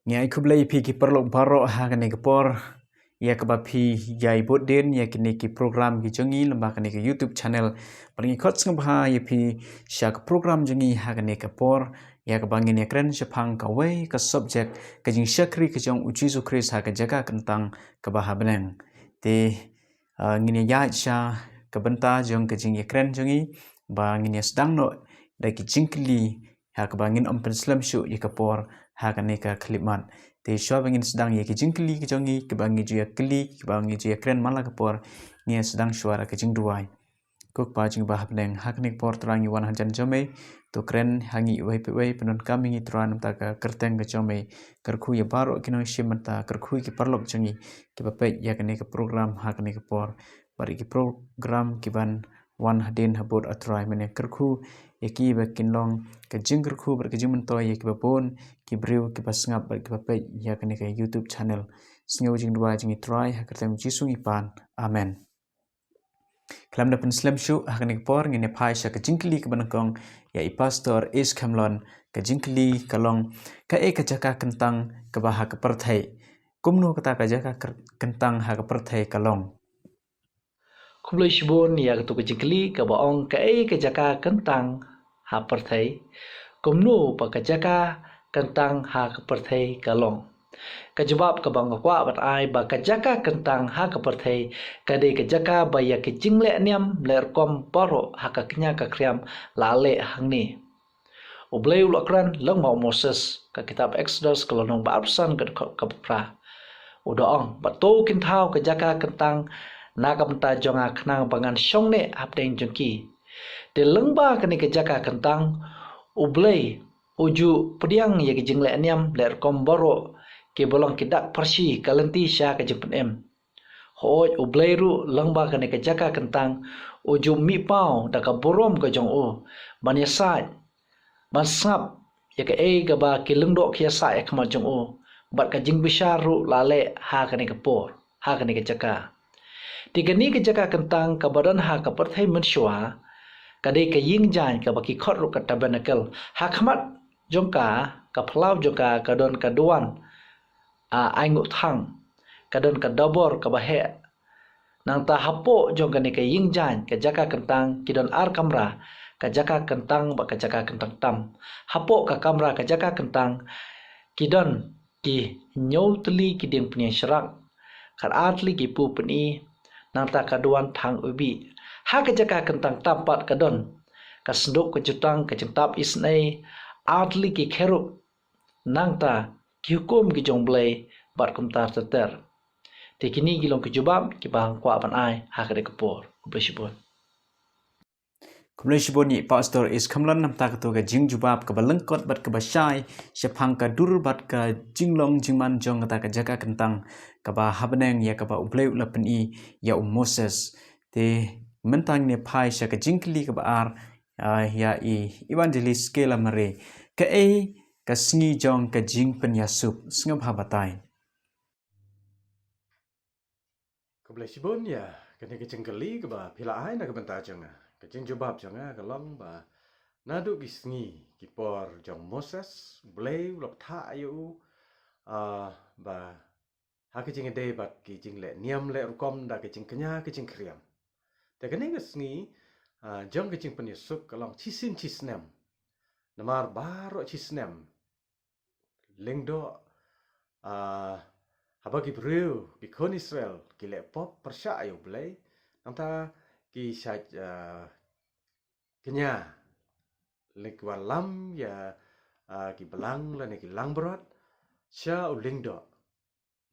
Ngai kublai pi ki perlu baro ha kani kepor ya ke bapi yai bodin ya kini ki program ki jongi lembah kani ke YouTube channel paling ikut ngabha ya pi syak program jongi ha kani kepor ya ke bangin ya keren sepang kawai ke subjek ke jing syakri ke jong uji sukris ha ke jaga kentang ke baha beneng te ngini ya sya ke benta jong ke jing ya keren jongi bangin ya sedang no da ki jingkli ha ke bangin ompen slam syu ya kepor ha kani ka klimat te shwa bangin sedang ye kijing kli kijongi ke bangi ju ya kli ke bangi ju ya kren mala kapor nge sedang suara kijing duai kuk pa jing bah bleng ha kani por trangi wan hanjan jome to kren hangi wai pe wai penon kami ngi tran ta ka kerteng ke jome kerku ya baro kino shimanta kerku ki parlok jongi ke bape ya kani ke program ha kani ke por bari ki program ki ban wan hadin habot atrai mene kerku yaki bakin long ke jing kerku ber ke jing mentoy yaki babon ki briu ki pasngap ber ki bape ya kani ke YouTube channel singa jing dua jing try ha kertem jisung ipan amen Kelam dapat Islam syuk akan ikpor ngene pai sya kejingkli ke benengkong ya pastor is kamlon kejingkli kalong ka kejaka kentang ke baha ke perthai kumnu kata kejaka kentang ha ke perthai kalong Kublai shibon ya ketu kejikli ke baong ke jaka kentang ha perthai kumnu pa ke jaka kentang ha ke perthai kalong kejebab ke bang kwa bat ai ba ke jaka kentang ha ke perthai kade ke jaka ba ya ke jingle niam ler kom poro ha ka knya ka kriam lale hangni ublai ulakran lang mau Moses ka kitab Exodus kolonong barsan ke pra udaong bato kintau ke jaka kentang nakamta jonga knang bangan shongne apdeng jengki de lengba kani ke jaka kentang ublei uju pediang ye ke jingle aniam ler komboro ke bolong kidak persi kalenti sya ke jempen em hoj ublei ru lengba kani ke jaka kentang uju mi pau da ka borom ke jong o banya sai ban sap ye ke ga ba ke lengdo ke sa e kama jong o bat ka jing bisharu lale ha kani ke por ha kani ke jaka Tiga ni kejaka kentang kabadan ha kaperthai mensyua kadai ke ying jan ka baki khot ru ka tabernacle ha khmat jongka ka phlau jongka kadon kaduan aingu thang kadon ka dabor ka bahe nang ta hapo jongka ni ke ying jan ka jaka kentang kidon ar kamra ka jaka kentang ba ka jaka kentang tam hapo ka kamra ka jaka kentang kidon ki nyol tli kiding punya syarak kar atli ki pu peni nang ta kaduan thang ubi ha ka jaka kentang tampat kadon ka senduk ke jutang ke jentap isnai atli ki kheruk nang ta ki hukum ki jongblai bat kum tar teter te kini gilong ke jubab ki bang kwa ban ai ha ka de kapor kubeshibon Kumlai shiboni pastor is kamlan nam ta to ga jing jubab ka balengkot bat ka basai syapang ka dur bat ka jinglong jingman jong ta ka jaka kentang ka ba habneng ya ka ba ublei ulapen i ya Moses te mentang ne pai sya ka jingkli ka ba ar ya i evangelist ke la mare ka ka sngi jong ka jing pen yasup sngap habatai Kublai sibon ya, kene kecing keli ke ba pila ai na ke benta jonga. Kecing jobab jonga ke long ba nadu gisngi kipor jong Moses blai ulap tha ayu ba ha kecing ede bat kecing le niam le rukom da kecing kenya kecing kriam. Te kene gisngi jong kecing penyusuk ke long cisin cisnem. Namar baro cisnem. Lengdo haba ki breu ki kon Israel ki le pop persya ayo blai nanta ki syaj kenya le lam ya ki belang la ne ki lang berat sya ulingdo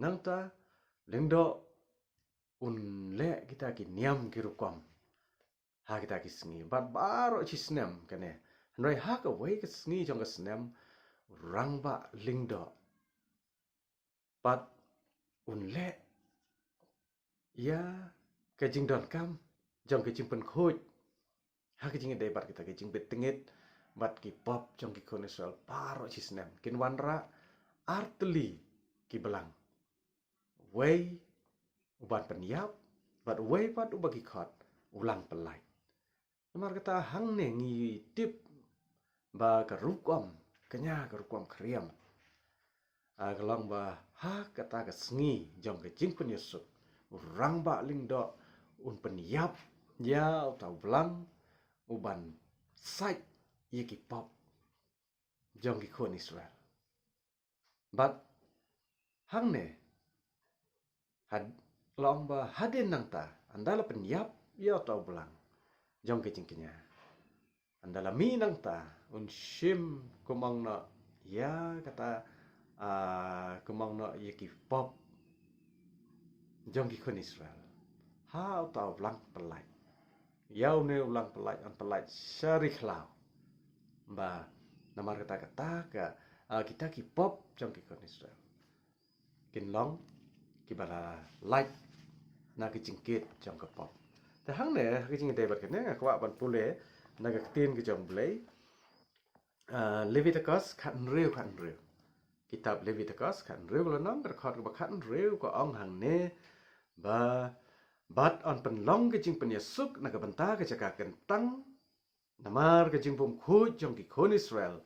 nanta lingdo un le kita ki niam ki rukom ha kita ki sngi bat baro chi snem kene noi ha ka wei ki sngi jong ka snem rang ba lingdo bat un le ya ke jing don kam jong ke jing pen khoj ha ke jing de bat kita ke jing betengit bat ki pop jong ki kon Israel paro chi snem kin wanra artli ki belang wei ubat penyap bat wei bat ubagi khot ulang pelai namar kata hang ne ngi tip ba ka rukom kenya ka rukom kriam Kelong ba ha kata ke sengi jong ke jing penyusuk. Urang ba ling do un penyap ya tau belang uban sai ye ki pop jong ki kon Israel. But hang ne had long ba hadin nang ta andala penyap ya tau belang jong ke jing kenya. Andala mi nang ta un shim kumang na ya kata kumang na ye ki pop jong ki kon Israel. Ha tau belang pelai. Yau ne ulang pelai syari khlau. Ba namar kata ka kita ki pop jong ki kon Israel. Kin long ki bala light na ki jingkit jong ke pop. Ta hang ne ki jing de ba kene kwa ban pule na ka tin ki jong blai. Leviticus kan reu. Kitab Leviticus kan reu la nang record ba kan reu ko ong hang ne ba bat on penlong ke jing penyesuk na ka benta ke caka kentang namar ke jing pum khu jong ki kon Israel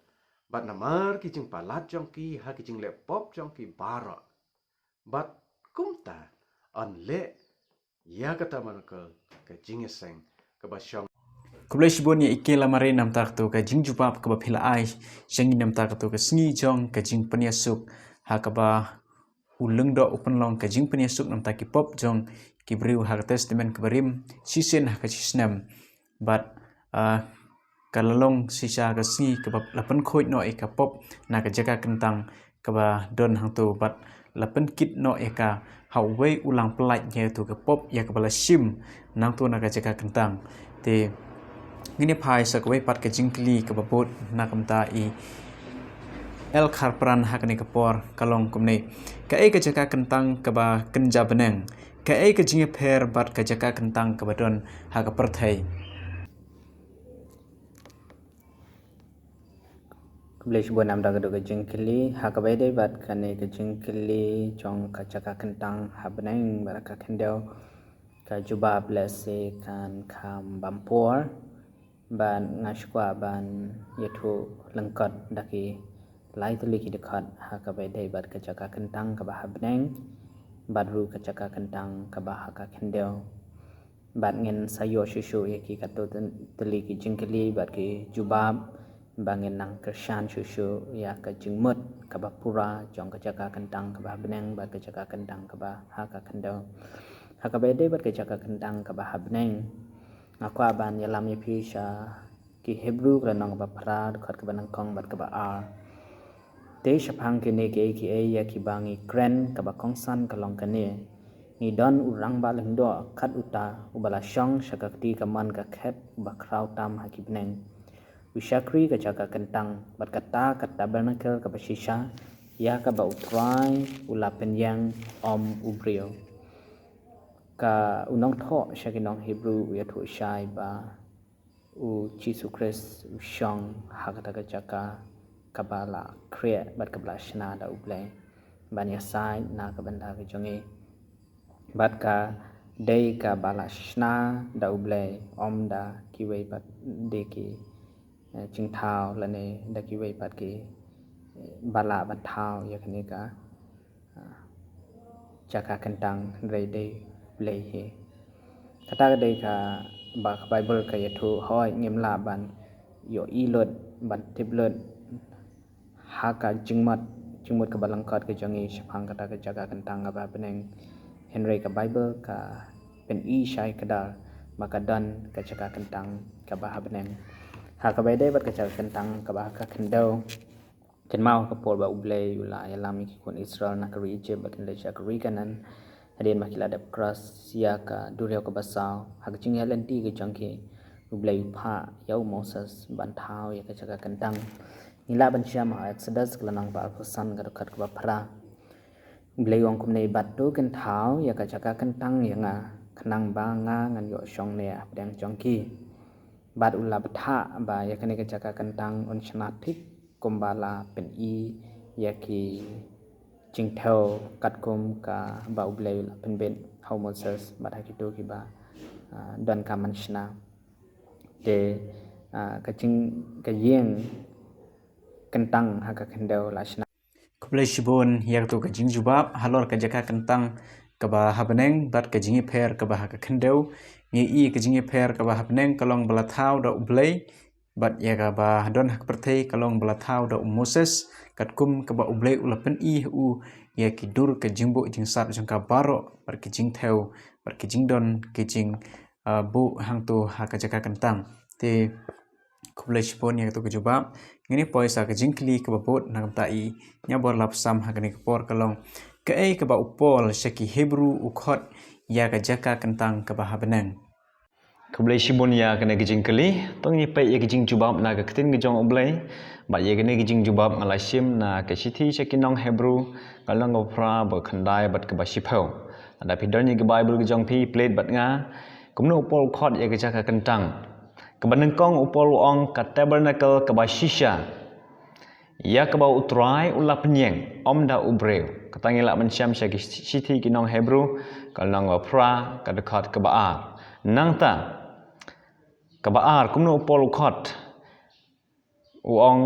bat namar ki jing palat jong ki ha ki jing le pop jong ki bara bat kumta on le ya kata man ke jing eseng ke basyong Kublai shibon ya ike lamare nam tak tu ka jing jupap ka ba phila ai shangi nam tak tu ka sngi jong ka jing penyasuk ha ka ba ulung do open long ka jing penyasuk nam tak ki pop jong ki briu ha ka testament ka barim sisen ha ka sisnam but kalalong sisa ka sngi ka ba lapan khoi no e ka pop na ka jaga kentang ka ba don hang tu but lapan kit no e ka hawai ulang pelai ye tu ka pop ya ka bala shim nang tu na ka jaga kentang te ngini pai sakwai pat ka jingkli ka babot na kamta i el kharpran hakni kapor kalong kumne ka e ka jaka kentang ka ba kenja beneng ka e ka jinge pher bat ka jaka kentang ka badon ha ka perthai Kublai shibon nam daga doga jingkili hakabai dai bat kane ka jingkili jong ka jaka kentang habneng baraka kendel ka juba blese kan kam bampor ban ngashkwa ban yetu lengkot daki lai tuli ki dekat hakabai dai bat ka jaka kentang ka habneng badru ka jaka kentang ka haka kendel bat ngin sayo shushu yaki kato tuli ki jingkili bat ki jubab bangin nang kershan shushu ya ka jingmut ka pura jong ka jaka kentang ka beneng bat ka jaka kentang ka haka kendel haka bede bat ka jaka kentang ka habneng aku aban yalam yapi sha ki hebrew ka nang ba prad khat ka nang kong bat ka ar te shapang ki ne ke ya ki bangi kren ka kongsan ka long ka ne ni don urang ba leng do khat uta ubala shong shakakti ka man ka khet ba kraw tam ha ki beneng Usyakri ka jaka kentang bat kata tabernacle ka basisha ya ka ba utrai ula penyang om ubrio ka unong tho shakinong Hebrew ya thu shai ba u Jesus Christ ushong hakata ka jaka kabala kre bat kabla shna da uble ban ya sai na ka banda ka jongi bat ka dei ka bala shna da uble om da kiwe bat de ki ching thao là ne daki wei pat ki bala ban thao ya kene ka jaka kentang rei dei play he kata dei ka ba bible ka yathu hoi ngim la ban yo ilot ban tiblot ha ka jingmut ka balangkat ka jangi shapang kata ka jaka kentang ba beneng henry ka bible ka pen i shai kadar maka dan ka jaka kentang ka ba beneng hakabai dai bat ka kentang ka ka kendau ken mau ka por ba uble yula yalami ki kon Israel na kari Egypt ba ken le kari kanan hadin makila dap cross ya ka duryo ka basau hak jing halenti ka jangki uble pha yau Moses ban thau ya ka kentang nila ban syam ha Exodus kelanang ba alfusan ka dekat ka pra uble yong kumne bat do ken thau ya ka kentang ya nga khnang ba nga ngan yo shong ne apdang jangki bat ula batha ba yakane ka jaka kentang on shnatik kumbala pen i yaki jingthau katkum ka ba ublei pen ben how Moses bat hakitu ki ba don ka manshna de ka jing ka yeng kentang haka kendau la shna Kublai shibun yak tu kajing jubab halor ka jaka kentang ka ba habneng bat kajing per ka ba ka kendeu ngi kajing per ka ba habneng kalong balathau da ublai bat ya ka ba don hak perthei kalong balathau da Moses katkum ka ba ublai ulapen ya kidur ka jingbo jing sap jang ka baro bat kajing theu bat kajing don kajing bu hang tu ha ka jaka kentang te kublai shibun yak tu kajubab ngini poisa ka jingkli ka babot nang tai nya bor lap sam hagani ka por kalong ka ei ka ba upol shaki Hebrew ukhot ya ka jaka kentang ka ba habnang kublai shibun ya kena jingkli tong ni pai ya jing jubab na ka ktin gejong oblai ba ya kena jing jubab ngala shim na ka sithi shaki nong Hebrew kalong opra ba khandai bat ka ba shipho ada pidon ni ka Bible gejong pi plate bat nga kumno upol khot ya ka jaka kentang kebanengkong upol ong ka tabernacle ka ba shisha ya ka ba utrai ula penyeng om da ubreu katangila mensyam syaki sithi kinong Hebrew kalong pra ka dekat ka ba nangta ka ba kumno upol khot uong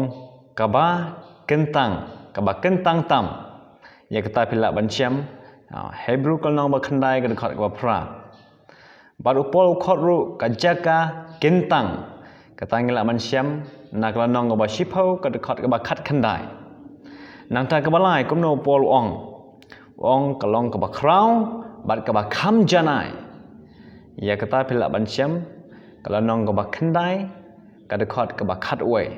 ka ba kentang tam ya kata pila mensyam Hebrew kalong ba khandai ka dekat ka ba pra baru pol khot ru ka jaka kentang katangila mansyam na klanong ba shipho ka dekat ka ba khat khandai nang ta ka balai kumno pol ong kalong ka ba kraw bat ka ba kham janai ya kata pila mansyam klanong ka ba khandai ka dekat ka ba khat we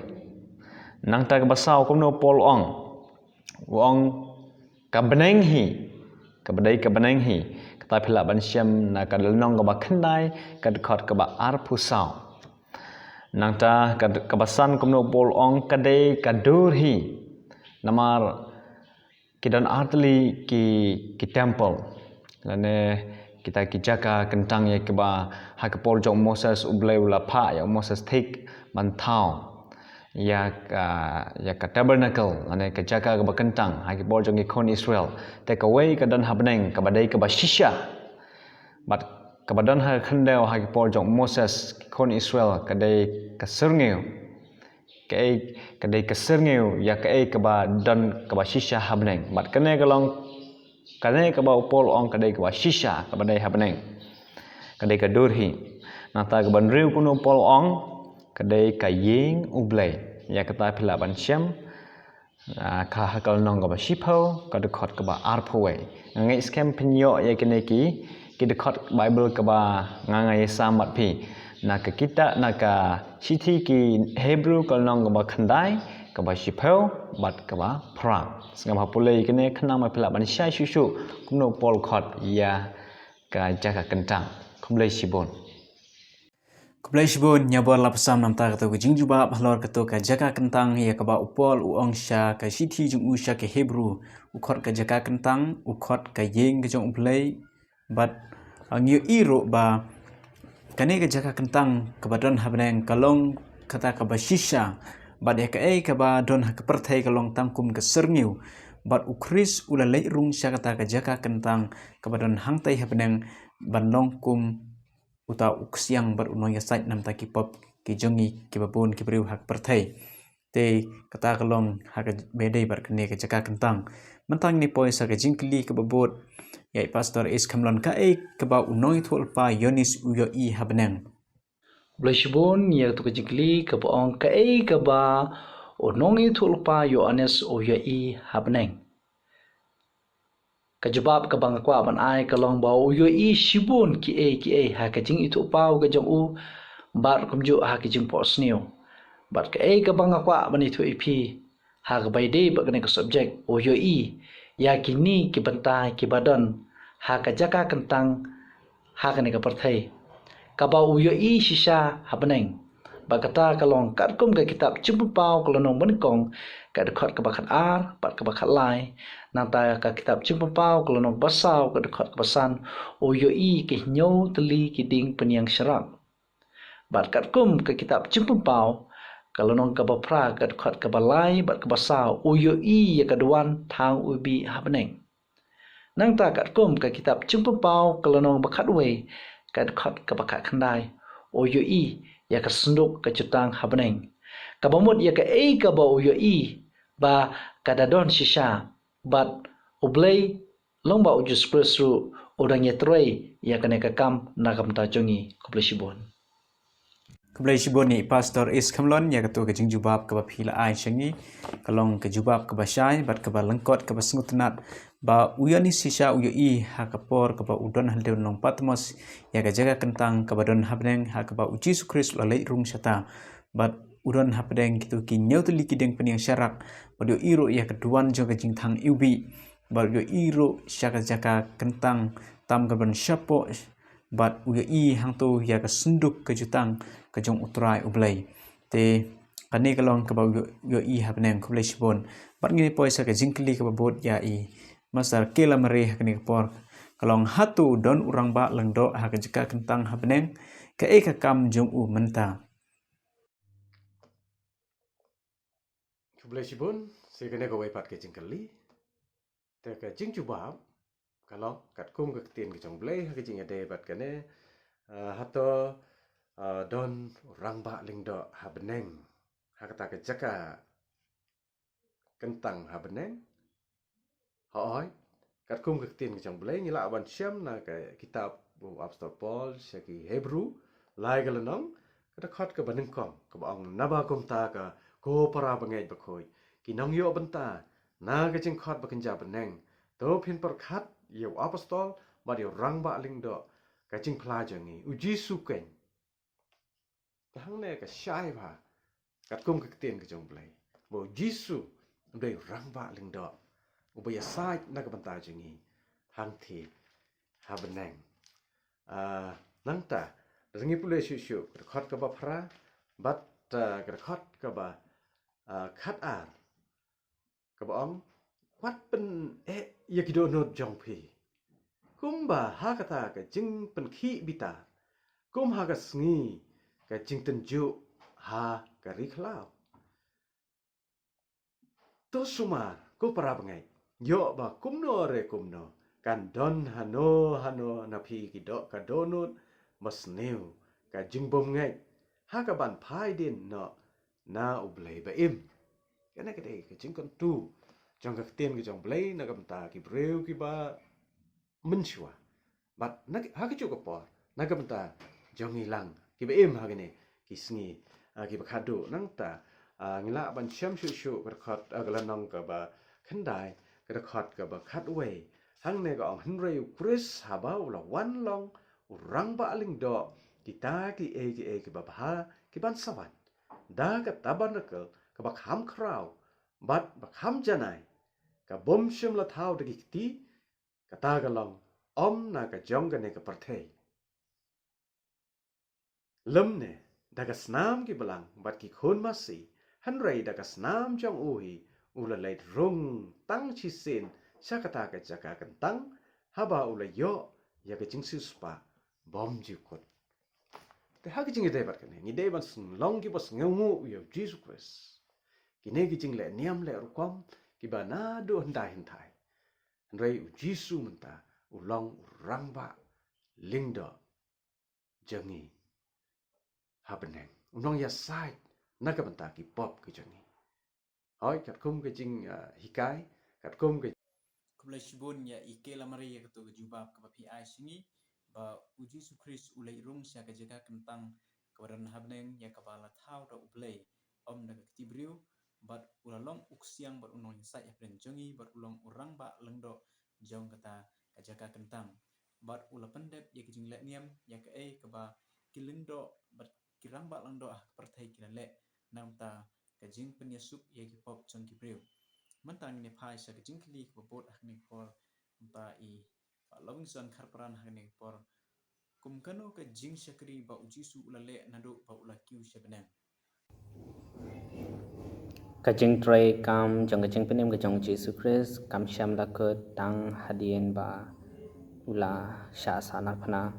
nang ta ka ba saw kumno pol ong ka beneng hi ka badai ka beneng hi kata pila bansyam na kadalnong ka ba khandai ka dekat ka ba pusau nang ta ka basan kumno pol ong kadai ka durhi namar kidan artli ki temple lane kita ki jaka kentang ya ke ba ha ka pol jong Moses ublai ula pha ya Moses thik mantau ya ka tabernacle lane ka jaka ka ba kentang ha ki pol jong ikon Israel take away ka dan habneng ka badai ka ba shisha bat ka badan ha khandeu ha ki pol jong Moses ikon Israel ka dai ka serngeu ka dai ka serngeu ya ka ba dan ka ba shisha habneng bat kane ka long kane ka ba pol ong ka dai ka ba shisha ka badai habneng ka dai ka durhi nata ka ban riu kuno pol ong kadai kayeng ublay ya kata pila ban syam ka hakal nong ba shipho ka dekat ka ba arpwe ngai scam penyo ya kene ki dekat Bible ka ba ngai samat pi na ka kita na ka sithi ki Hebrew ka nong ba khandai ka ba shipho bat ka ba pra sngam hapulei kene khna ma pila ban syai shushu kumno pol khot ya ka jaka kentang kumlei shibon kublai shibun nya bor lap sam nam ta ka to jing jubab halor ka to ka jaka kentang ya ka ba upol uong sha ka sithi jung sha ke Hebrew ukhot ka jaka kentang ukhot ka yeng ka jong ublai bat angyu iro ba kane ka jaka kentang ka badon habneng kalong kata ka ba shisha bat ya ka ba don ha ka perthai kalong tangkum ka serniu bat ukris ula lei rung sha kata ka jaka kentang ka badon hangtai habneng banlong kum uta uksiang bar unong ya sait nam ta ki pop ki jongi ki babon ki briu hak perthai te kata kalong hak bedai bar kene ka jaka kentang mentang ni poisa ka jingkli ka babot ya pastor is kamlon ka ka ba unong thol pa yonis uyo I habneng Blashbon ya tu ka jingkli ka ba ong ka ba unong thol pa Yohanes uyo I habneng kajubab ka bang kwa ban ai ka long ba uyo I shibun ki ha ka jing itu pau ka jong u bar kumju ha ki jing posnio bat ka bang kwa ban itu ipi ha ka bai dei ba ka subject uyo I ya kini ki bantai ki badan ha ka jaka kentang ha ka perthai ka ba uyo I shisha habneng ba kata ka long kat kum ka kitab chimpu pau ka long ban kong ka dekat ka bakat bat ka bakat lai nang ta ka kitab chimpu pau ka long basau ka dekat ka basan uyo I ki nyau teli ki ding penyang syarak bat kat kum ka kitab chimpu pau ka long ka bapra ka dekat ka balai bat ka basau uyo I ya ka duan thang ubi habneng nang ta kat kum ka kitab chimpu pau ka long bakat we ka dekat ka bakat khandai uyo I ya ka senduk ka cutang habneng kabamut ya ka ba uyo I ba kadadon shisha bat ublay long ba ujus Krisru udang yetroi ya kene kakam nakam ta jongi kublai shibon. Keblai shibon ni pastor is kamlon ya ketua kejing jubab ke bapila ai shangi kalong ke jubab ke basyai bat ke balengkot ke basngutnat ba uyani sisa uyai ha kapor ke ba udon halde nong patmos ya ke jaga kentang ke badon habneng ha ke ba uji sukris lalai rung syata bat udon habneng kitu ki nyau tu liki deng peniang syarak badio iro ya keduan jo kejing thang iubi badio iro syaka jaka kentang tam ke ban syapo bat uyai hang tu ya ke senduk ke jutang ke jong utrai ublai te kani kalong ke bau yo i habneng kublai shibon bat ngini poisa ke jingkli ke babot ya i masar kela mereh kani por kalong hatu don urang ba lengdo ha ke jika kentang habneng ke ka kam jong u menta Kublai shibun si kene ko pat ke jingkali te ke jing jubab kalau kat kum ke tin ke jong blai ke jing ade bat kene hato don orang ba lingdo habneng hakata ke jaka kentang habneng hoi kat kum ke tin ke jong blai ngila aban syam na ke kitab bu apostol Paul syaki Hebrew lai ke lenong ke khot ke banengkom ke baong naba kum ta ke ko para bangai bakoi kinong yo benta na ke jing khot bakenja beneng to pin per khat yo apostol ba yo rang ba lingdo ka jing phla jangi uji suken hang ne ka shai ba kat kum ke tin ke jong blai bo jisu dei rang ba lingdo uba ya sai na ka benta jangi hang thi ha beneng nang ta ringi pule shu khot ka ba phra bat ka khot ka ba khat ar ka ba ong wat pen ya kido no jong phi kumba ha ka ta ka jing pen khi bita kum ha ka sngi ka jing ten ju ha ka ri khlau to sumar ko para bangai yo ba kum no re kum no kan don hano na phi ki do ka donut mas neu ka jing bom ngai ha ka ban phai din no na ublei ba im kana ka dei ka jing kon tu trong ka tien ki trong blei na kam ta ki breu ki ba min shwa bat na ha ki chu ka por na kam ta jong ilang ki ba im ha ki ne ki sngi ki ba khadu nang ta ngila ban sham shu ka khat agla nong ka ba khandai ka khat ka ba khat we hang ne ka ong hnrei chris ha ba la wan long rang ba ling do ki ta ki e ba ha ki ban sawan da ka tabernacle ka ba kham krau bat ba kham janai ka bom shim la thau de ki ka ta ga long om na ka jong ga ne ka parthei lum ne da ka snam ki balang bat ki khon ma si han rei da ka snam jong u hi ula leit rung tang chi sin shakata ka jaka kan tang haba ula yo ya ka jing su spa bom ji kot te ha ki jing de bat kan ni de ban sung long ki bas ngu yo Jesus Christ ki ne ki jing le niam le rukom ki ba na do handai handai rei jisu menta ulong rangba lingdo jangi habeneng unong ya sai na ka benta ki pop ki jangi hoi kat kum ke jing hikai kat kum ke kublai shibon ya ike lamari ya ketua ke jubab ke bapi ai singi ba uji sukris ulai rung sya ke jaga kentang kebadan habneng ya kepala thau da ublai om da ketibriu bat ulalong uksiang bat unong sai ya pren jongi bat ulong urang ba lengdo jong kata kajaka kentang bat ula pendep ya kijing le niam ya ke ke ba kilengdo bat kirang ba lengdo perthai kilale nam ta kajing penyasup ya ki pop jong kibriu mentang ni phai sa kajing kli ko bot ni por ba i ba longson kharparan ni por kum kano ka jing syakri ba uji su ulale nado ba ula kiu syabnang kajing tray kam jong kajing penem ke jong Jesus Christ kam syam lakut tang hadien ba ula sha sanak phana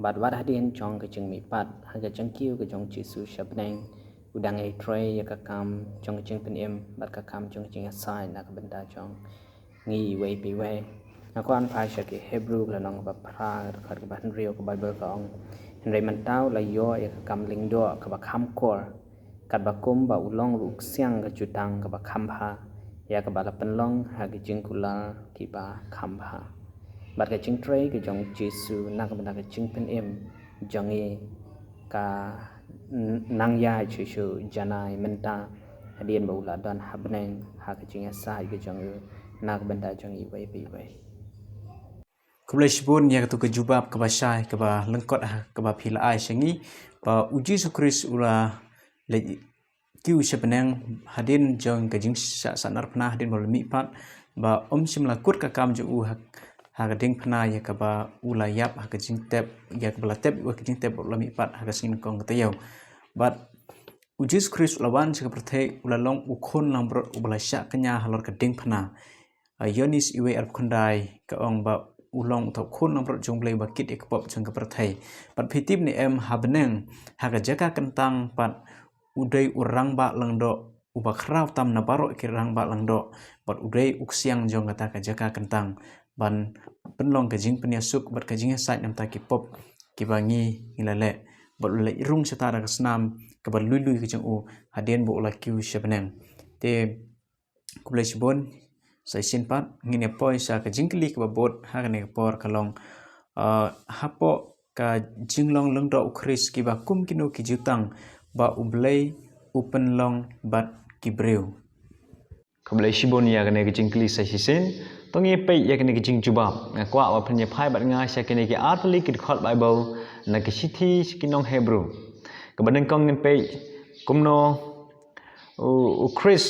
bat wat hadien jong kajing mi pat ha kajing kiu ke jong Jesus syabnang udang ai tray ya ka kam jong kajing penem bat ka kam jong kajing sai na ka benda jong ngi wei pi wei na kon phai sha ki Hebrew la nong ba phra ka ka ban rio ka Bible ka ong henry man tau la yo ya ka kam ling do ka ba kham kor kat ba kum ba ulong ruk siang ka jutang ka ba kham pha ya ka bala penlong ha ke jing kula ki ba khamba bat ka jing tray ke jong Jesu na ka bana ka jing pen em jong e ka nang ya chu janai menta hadien ba ula don habneng ha ka jing sa ke jong na ka banda jong i wei Kublai ya tu ke jubab ke basai ke ba lengkot ke ba phila ai sengi ba uji Yesus Kristus ula le kiu sebenang hadin jong ke jing sanar pernah hadin bol mi pat ba simla kut ka kam ju ha ka ding pernah ya ke ba ula yap ha ka jing tep ya ke bala tep wa ke jing tep bol mi pat ha ka sin kong ke tayau but uji Yesus Kristus lawan se ke perthai ula long ukon lang bro ubala syak kenya halor ke ding pernah Yonis iwe arp kundai ke ong ba ulong thau khun lang prot jong blai bakit ekpop jong ke perthai pat phitip ni em habneng ha ka jaka kentang pat udai urang ba lang do uba khrau tam na baro ki rang ba lang do pat udai uksiang jong kata ka jaka kentang ban penlong ke jing peniasuk bat ka jing sait nam ta ki pop ki bangi ngilale bat le irung setara ka snam ke bat lui ke jong u hadien bo ula kiu shabneng te kublai sibon sai sin pat ngine poi sa ka jingkli ka babot ha ka ne por kalong hapo ka jinglong lengdo ukris ki ba kum kino ki jutang ba ublei open long bat ki breu Kublai shibon ya kene ke jingkli sai sin tongi pe ya kene ke jing jubab kwa wa phanye phai bat nga sha kene ke artli ki khot bible na ke sithi kinong hebrew ke badeng kong ngen pe kumno ukris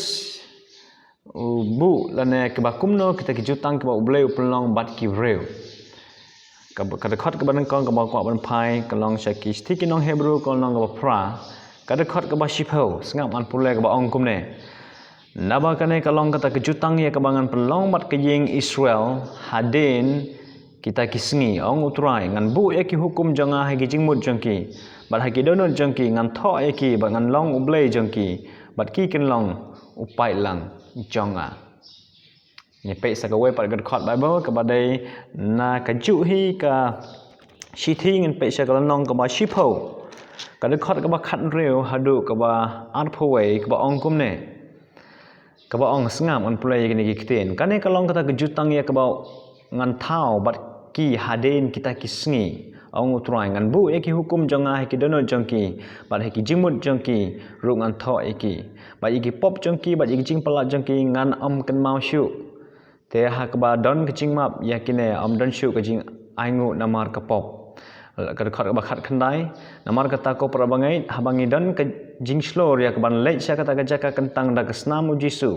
bu lane ke bakumno kita ki jutang ke ba ublei upelong bat ki vreu ka khot ke ban kong ke ba kwa ban phai ke long shaki stiki nong hebrew ko long ke ba pra ka khot ke ba shipho sngam an pule ke ba ong kumne naba kane ke long kata ke jutang ya ke bangan pelong bat ke ying Israel hadin kita kisngi ong utrai ngan bu ya ki hukum janga ha ki jingmut jangki bat ha ki donot jangki ngan tho ya ki ba ngan long ublei jangki bat ki ken long upai lang jonga ni pe sa ka we pat gad khot bible ka badai na ka ju hi ka sithi ngin pe sa ka nong ka ba shipho ka de khot ka ba khat reu hadu ka ba arphoi ka ba ong kum ne ka ba ong sngam on play ni ki kten ka ne ka long ka ta ka jutang ya ka ba ngan thau bat ki haden kita kisngi ong utrai ngan bu e ki hukum jonga ki dono jongki bat ki jimut jongki ru ngan tho e ki ba ki pop jongki ba ki jing pala jongki ngan om kan mau shu te ha ka ba don ka jing map ya kine om don shu ka jing aingu namar ka pop ka khot ba khat khandai namar ka ta ko prabangai habangi don ka jing slor ya ka ban lech sya kata ka jaka kentang da ka snamu jisu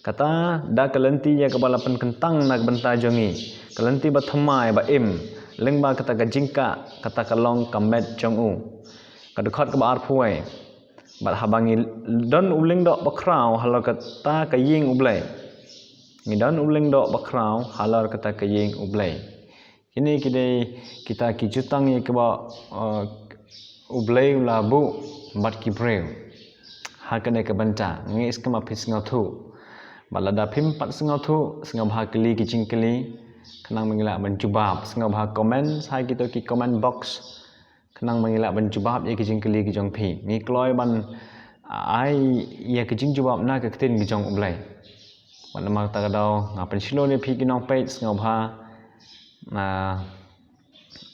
kata da kalenti ya ka balapan kentang nak benta jongi kalenti ba thamai ba im lengba kata ka jingka kata ka long kamet jong u ka khot ka ba arphoi bat habangi don uling do bakrau halor kata ka ying ublai ni don uling do bakrau halor kata ka ying ublai kini kide kita ki jutang ye ka ba ublai labu bat ki breu ha ka ne ka banta ngi skama phis ngau thu balada phim pat sngau thu sngau bha kli ki jingkli kenang mengilak menjubab sengau bah komen sai kita ki comment box kenang mengilak menjubab ye ki jingkli ki jong phi ni kloi ban ai ye ki jing jubab na ka ktin ki jong ublai ban ma ta ka daw ngapen silo ni phi ki nong pe sengau bah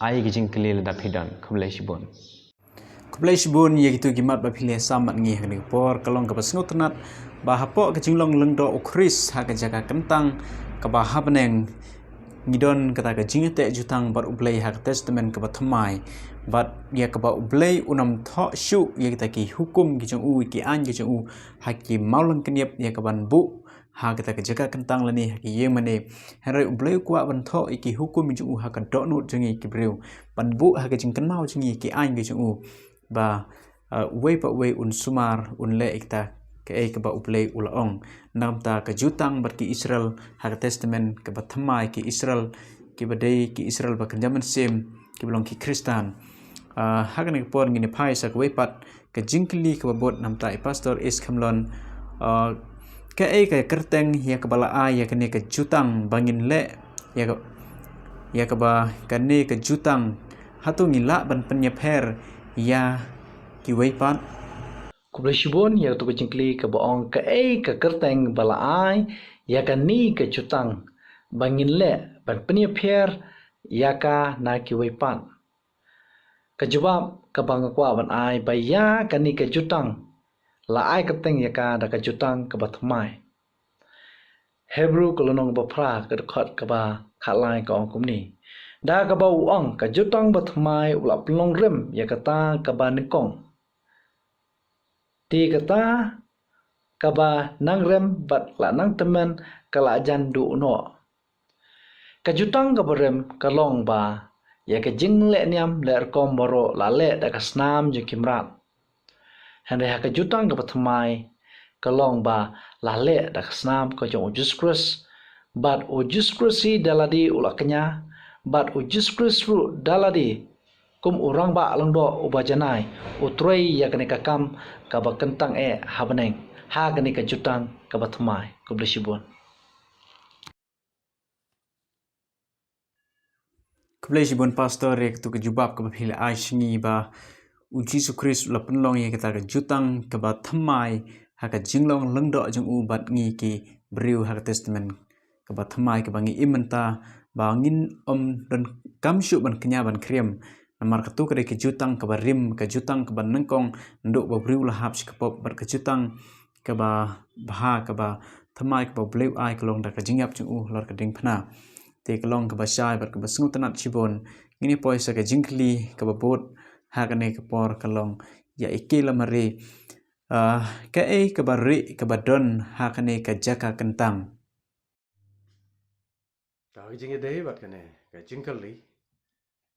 ai ki jingkli la da phidan khublai shibon ye gitu gimat ba phile samat ngi ha ni por kalong ka pasngot nat ba hapo ka jinglong lengdo ukris ha ka jaga kentang ka ba habneng ngidon kata ka jingete jutang bar ublei hak testament ka bathamai bat ya ka ba ublei unam tho shu ya kita ki hukum ki jong u ki an ki jong u haki maulang keniap ya ka ban bu ha kita ka jaga kentang lani haki ye mane hare ublei kwa ban tho ki hukum jong u ha ka do nu jong ki breu ban bu ha ka jing kan mau jong ki an ki jong u ba wei pa wei un sumar un le ikta ke ka ba ublei ulaong namta ka jutang bar ki Israel har testament ka bathamai ki Israel ki badai ki Israel ba kanjaman sem ki belong ki Kristan hagane por ngine phai sa wei pat ka jingkli ka babot namta pastor is khamlon ka ka kerteng ya ka bala a ya kane ka jutang bangin le ya ka ba kane ka jutang hatu ngila ban penyepher ya ki wei pat Kublai shibon ya tu kecingkli ke boong ke ke kerteng balaai ya ka ni ke jutang bangin le ban penia pier ya ka na ki wepan. Kejawab ke bang kwa ban ai baya ka ni ke jutang la ai kerteng ya ka da ke jutang ke batmai. Hebrew kolonong ba pra ke khot ke ba khalai ka ong kumni. Da ka ba uang ka jutang batmai ula plong rem ya kata ka ba nikong. Ti kata kaba nang rem bat la nang temen kala jan du no. Kajutang kabarem kalong ba ya ke jing le niam le kom boro la le da kasnam je kimrat. Hande ha kajutang ka patmai kalong ba la le da kasnam ko jong Jesus Christ bat o Jesus Christ si daladi ula kenya bat o Jesus Christ ru daladi kum urang ba lang do ubajanai utrei ya kene kakam ka ba kentang habaneng ha kene ka jutang ka ba thamai ko blesibon. Kublai shibon pastor rek tu ke jubab ke bapil ai shingi ba u Jesu Christ la penlong ye kita ke jutang ke ba thamai ha ka jinglong lengdo jeng u bat ngi ki briu ha testament ke ba thamai ke bangi imenta ba ngin dan kamshu ban kenya ban krem namar katu ke jutang ke ba rim ke jutang ke ba nengkong nduk ba briu la hap ke pop bar ke jutang ke ba bha ke ba thamai ke ba bleu ai ke long da ke jingyap jeng u lor ke ding phna te kelong ke basai bar ke basengu tanat shibon ini poisa ke jingkli ke babot ha ke ne ke por kelong ya ikila mari ke ke bari ke badon ha ke ne ke jaka kentang Ka jing dei bat kane ka jingkali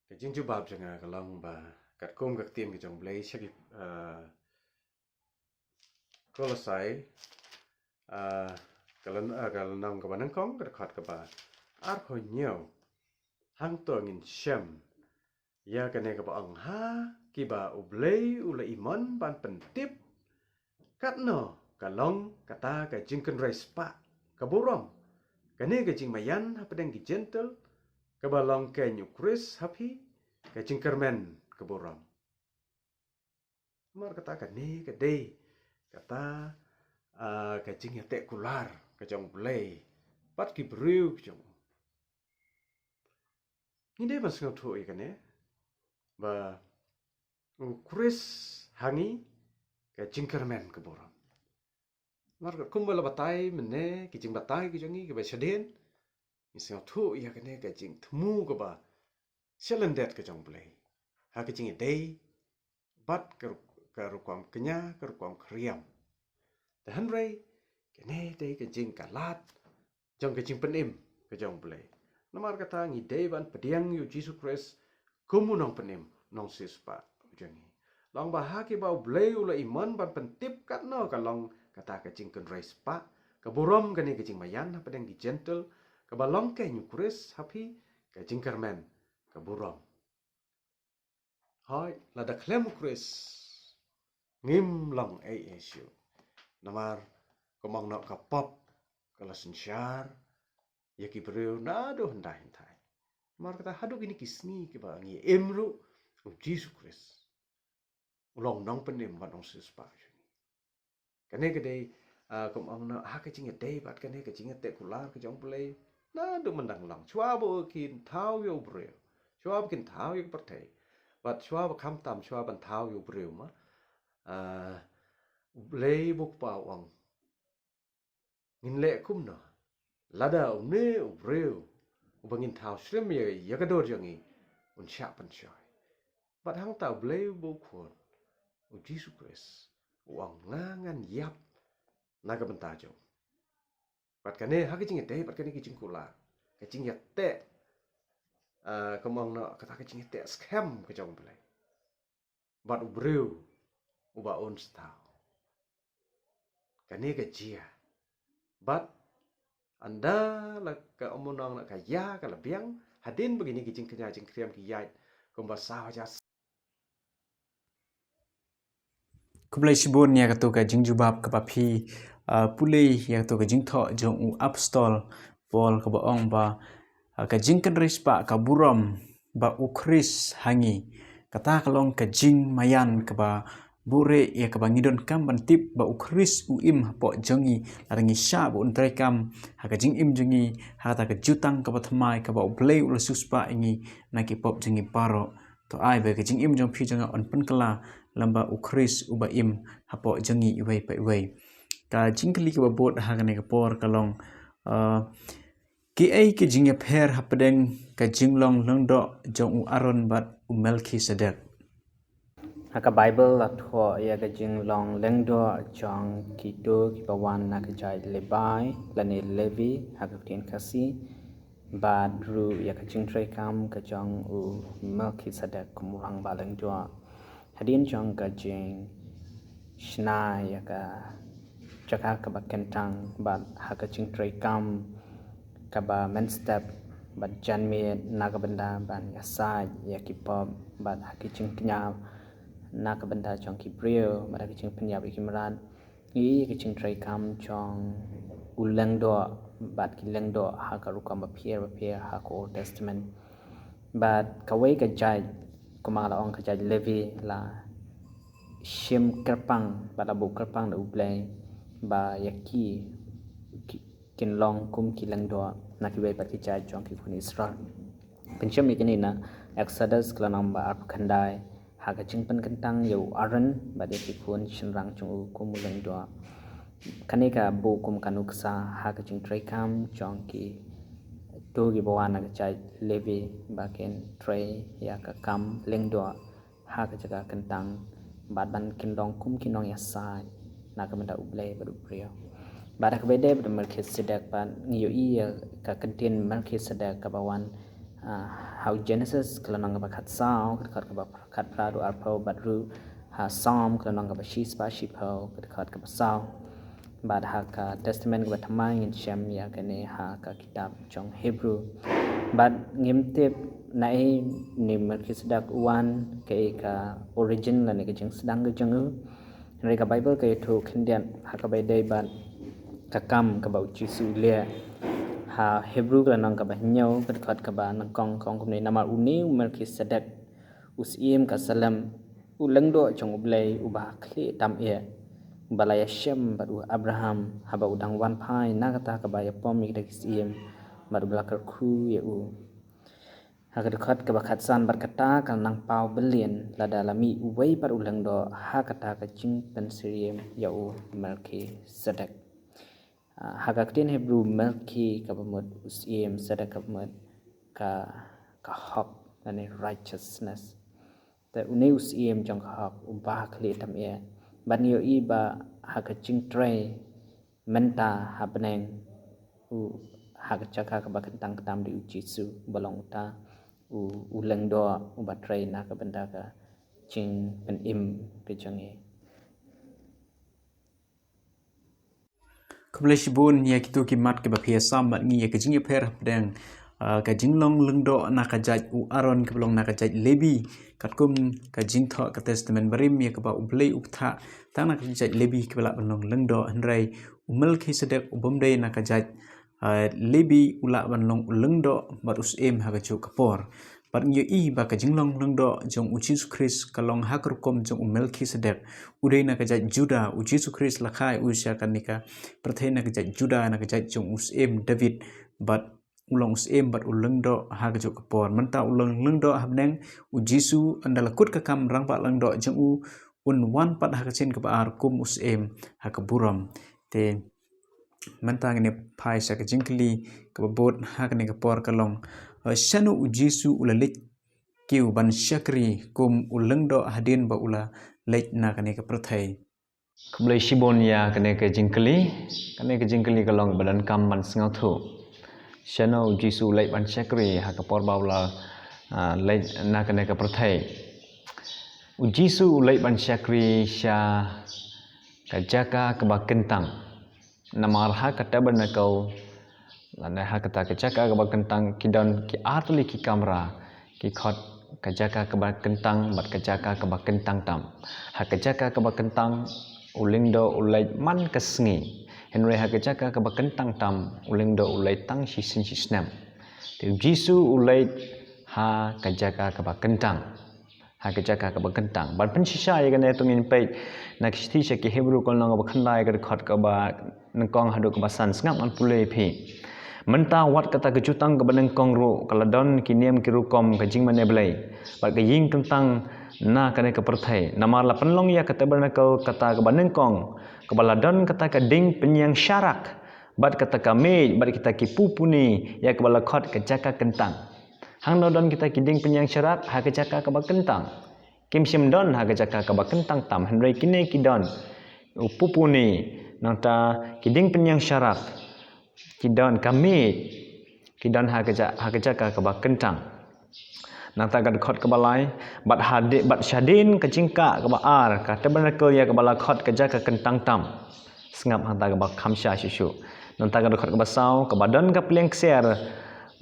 ka jing jubab janga kalong ba kat kum ka tim ki jong blai shaki kolosai kalan nang ka banang kong ka khat ka ba ar kho nyau hang to ngin shem ya kane ka ba ang ha ki ba ublei ula iman ban pentip kat no kalong kata ka jingken respa ka burom kane ka jing mayan ha pedang ki gentle ka balong ke nyu Chris happy ka jingkermen ka burom mar kata ka ne ka dei kata ka jing ya te kular ka jong blei pat ki briu jong ni dei mas ngau ikane ba Chris hangi ka jingkermen ka burom mar ka kumbala batai mene ki jing batai ki jongi ka ba shaden ni sengau thu ya kane ka jing thmu ka ba shalendet ka jong blei ha ka jing dei bat ka rukwam kenya ka rukwam kriam ta hanrei kene dei ka jing kalat jong ka jing penim ka jong blei namar kata ngi dei ban pediang yu Jesus Christ kumu nong penim nong sispa jongi long ba ha ki ba blei ula iman ban pentip kat no ka long kata ka jing kan respa ka burom kane ka jing mayan ha pedang ki gentle ka ba long ke nyu Chris happy ka jing karmen ka burom hai la da klem Chris ngim long ASU namar komang no ka pop kala sensyar ya ki breu na do hendai hendai mar kata hadu gini kisni ki ba ngi emru o Jesus Christ ulong nong penim ba nong sispa kane ke dei komang no ha ka jing dei bat kane ka jing te kular ka jong play na do mendang long chua bo kin thau yo breu chua kin thau yo perthei bat chua ba kham tam chua ban thau yo breu ma lei buk pa wang ngin le kum no lada ne breu bangin thau shrim ye yagador jangi un sha pan chai bat hang ta blei bu khon o Jesus Christ wang ngangan yap naga benta jo bat kane ha ke jing te bat kane ki jing kula ke jing ya te komong no kata ke jing te scam ke jong blei bat breu uba on stau kane ke jia bat anda la ka omonang na ka ya ka labiang hadin begini ki jing kenya jing kriam ki yait komba sa ja kublai shibon ya katu ka jing jubab ke bapi pulei ya katu ka jing tho jong u apostol pol ka ba ong ba ka jing kan respa ka burom ba u Chris hangi kata kalong ka jing mayan ka ba bore ia ka bangidon kam bantip ba ukris uim hapo jengi larangi sya ba untrai kam haka jing im jengi haka ka jutang ka batmai ka ba ublei ul suspa ingi naki pop jengi paro to ai ba ka jing im jong phi janga on penkala lamba ukris uba im hapo jengi iwei pa iwei ka jingkli ka babot haka ne ka por kalong ki ai ki jingya pher hapdeng ka jinglong lengdo jong u aron bat u Melchizedek haka Bible la tho ya ka jinglong lengdo jong ki do ki bawan na ka jai lebai lane levi haka tin kasi ba dru ya ka jing trai kam ka jong u Melchizedek kumurang ba lengdo hadin jong ka jing shna ya ka jaka ka ba kentang ba haka jing trai kam ka ba men step ba janmi na ka benda ban ya sai ya ki pop ba haki jing knya na ka benda jong ki brio ba haki jing penya bi kimran i ki jing trai kam jong uleng do ba ki leng do haka rukam ba phier haka Old Testament ba ka wei ka jai kuma la ong ka jai levi la shim kerpang ba la bu kerpang da ublei ba yaki kin long kum ki leng do na ki wei pat ki jai jong ki kun Israel pencem ikini na Exodus kelanang ba ap khandai haka jingpan kentang yo aran ba de ki kun shinrang chung u kum leng do kanika bu kum kanuksa haka jing trai kam jong ki to gi bawana ka jai levi ba ken trai ya ka kam leng do haka jaga kentang ba ban kin long kum kin long ya sai na ka menda ublei ba du prio Barak beda pada Melchizedek pan ngiyo iya ka kentin Melchizedek ka bawan how Genesis kelanang ka khat sao ka khat pradu arpo badru ha Psalm kelanang ka shispa shipo ka khat ka sao bad ha ka Testament ka thamai ngin shem ya ka ne ha ka kitab jong Hebrew bad ngimtip nai ni Melchizedek wan ka origin la ne ka jeng sedang ka jeng mereka Bible ka itu kendian ha ka beda ban kakam ka bau chisu le ha Hebrew ka nang ka ba nyau ka khat ka ba nang kong kum nei nama uni Melchizedek usim ka salam uleng do chong ublei uba khle tam e balaya shem ba Abraham ha ba udang wan phai na ka ka ba ya pom mi dak sim ba blakar khu ye u ha ka khat ka ba khat san bar kata ka nang pau belian la dalami uwei par uleng do ha kata ka jing pen siriem ya u Melchizedek Hagaktin Hebrew Melchi kabamut usim sada kabamut ka hop ane righteousness ta une usim jong hop ubah kli tam e banio i ba hakaching tray menta hapneng u hakachaka ka bakantang tam di ujisu balong ta u leng do u ba tray na ka benda ka ching pen im ke jange Kublish bun ya kitu kimat ke bapia sambat ngi ya kejing per pedang ka jinglong lengdo na ka jaj u aron ke belong na ka jaj lebi katkum ka jing tho ka testament barim ya ka ba ublei uptha tang na ka jaj lebi ke bela belong lengdo hanrai Melchizedek ubomdei na ka jaj lebi ula belong lengdo bat usim ha ka chu kapor bat ngi i ba ka jinglong lengdo jong u Jesus Christ kalong hakrukom jong Melchizedek udei na ka jaj Juda u Jesus Christ lakhai usya kanika perthai na ka jaj Juda na ka jaj jong usim David bat ulong usim bat ulengdo ha ka chu kapor menta ulong lengdo habneng u Jesus andala kut ka kam rang ba lengdo jong u un wan pat ha ka chin ka ba kum usim ha ka buram te menta ngene phai sa ka jingkli ka bot ha ka ne ka por kalong shanu ujisu ulalik kiu ban syakri kum ulengdo hadin ba ula lek na kane ka prathai Kublai shibon ya kane ke jingkeli kalong badan kam ban sengau thu shano jisu lek ban syakri ha ka por baula lek na kane ka prathai ujisu lek ban syakri sya ka jaka ka ba kentang namar ha ka taban kau lana ha kata kecaka ke kentang kidon ki atli ki kamera ki khot kecaka ke kentang bat kecaka ke kentang tam ha kecaka ke kentang ulindo ulai man kesngi henry ha kecaka ke kentang tam ulindo ulai tang sisin sisnam te jisu ulai ha kecaka ke kentang ha ke jaka ka ba kentang ban pensisa ya kane tungin pe na kisti se ki Hebrew kol nang ba khandai ka khot ka ba nangkong hadu ka ba san ngap an pule phi menta wat kata kejutang ke beneng kong ru kaladon kiniam kirukom ke jing mane blai bat ke ying kentang na kane ke perthai namar la penlong ya kata bernakel kata ke beneng kong ke baladon kata ke ding penyang syarak bat kata kami bat kita ki pupuni ya ke balakot ke jaka kentang hang nodon kita ki ding penyang syarak ha ke jaka ke ba kentang kim sim don ha ke jaka ke ba kentang tam henry kine ki don pupuni nanta ki ding penyang syarak kidon kami kidon ha kerja ka ba kentang nata kad khot ka balai bat hadi bat syadin ka jingka ka ba ar ka tabernacle ya ka bala khot kerja ka kentang tam sengap hanta ka ba khamsha shishu nata kad khot ka ba sau ka badan ka pleng kser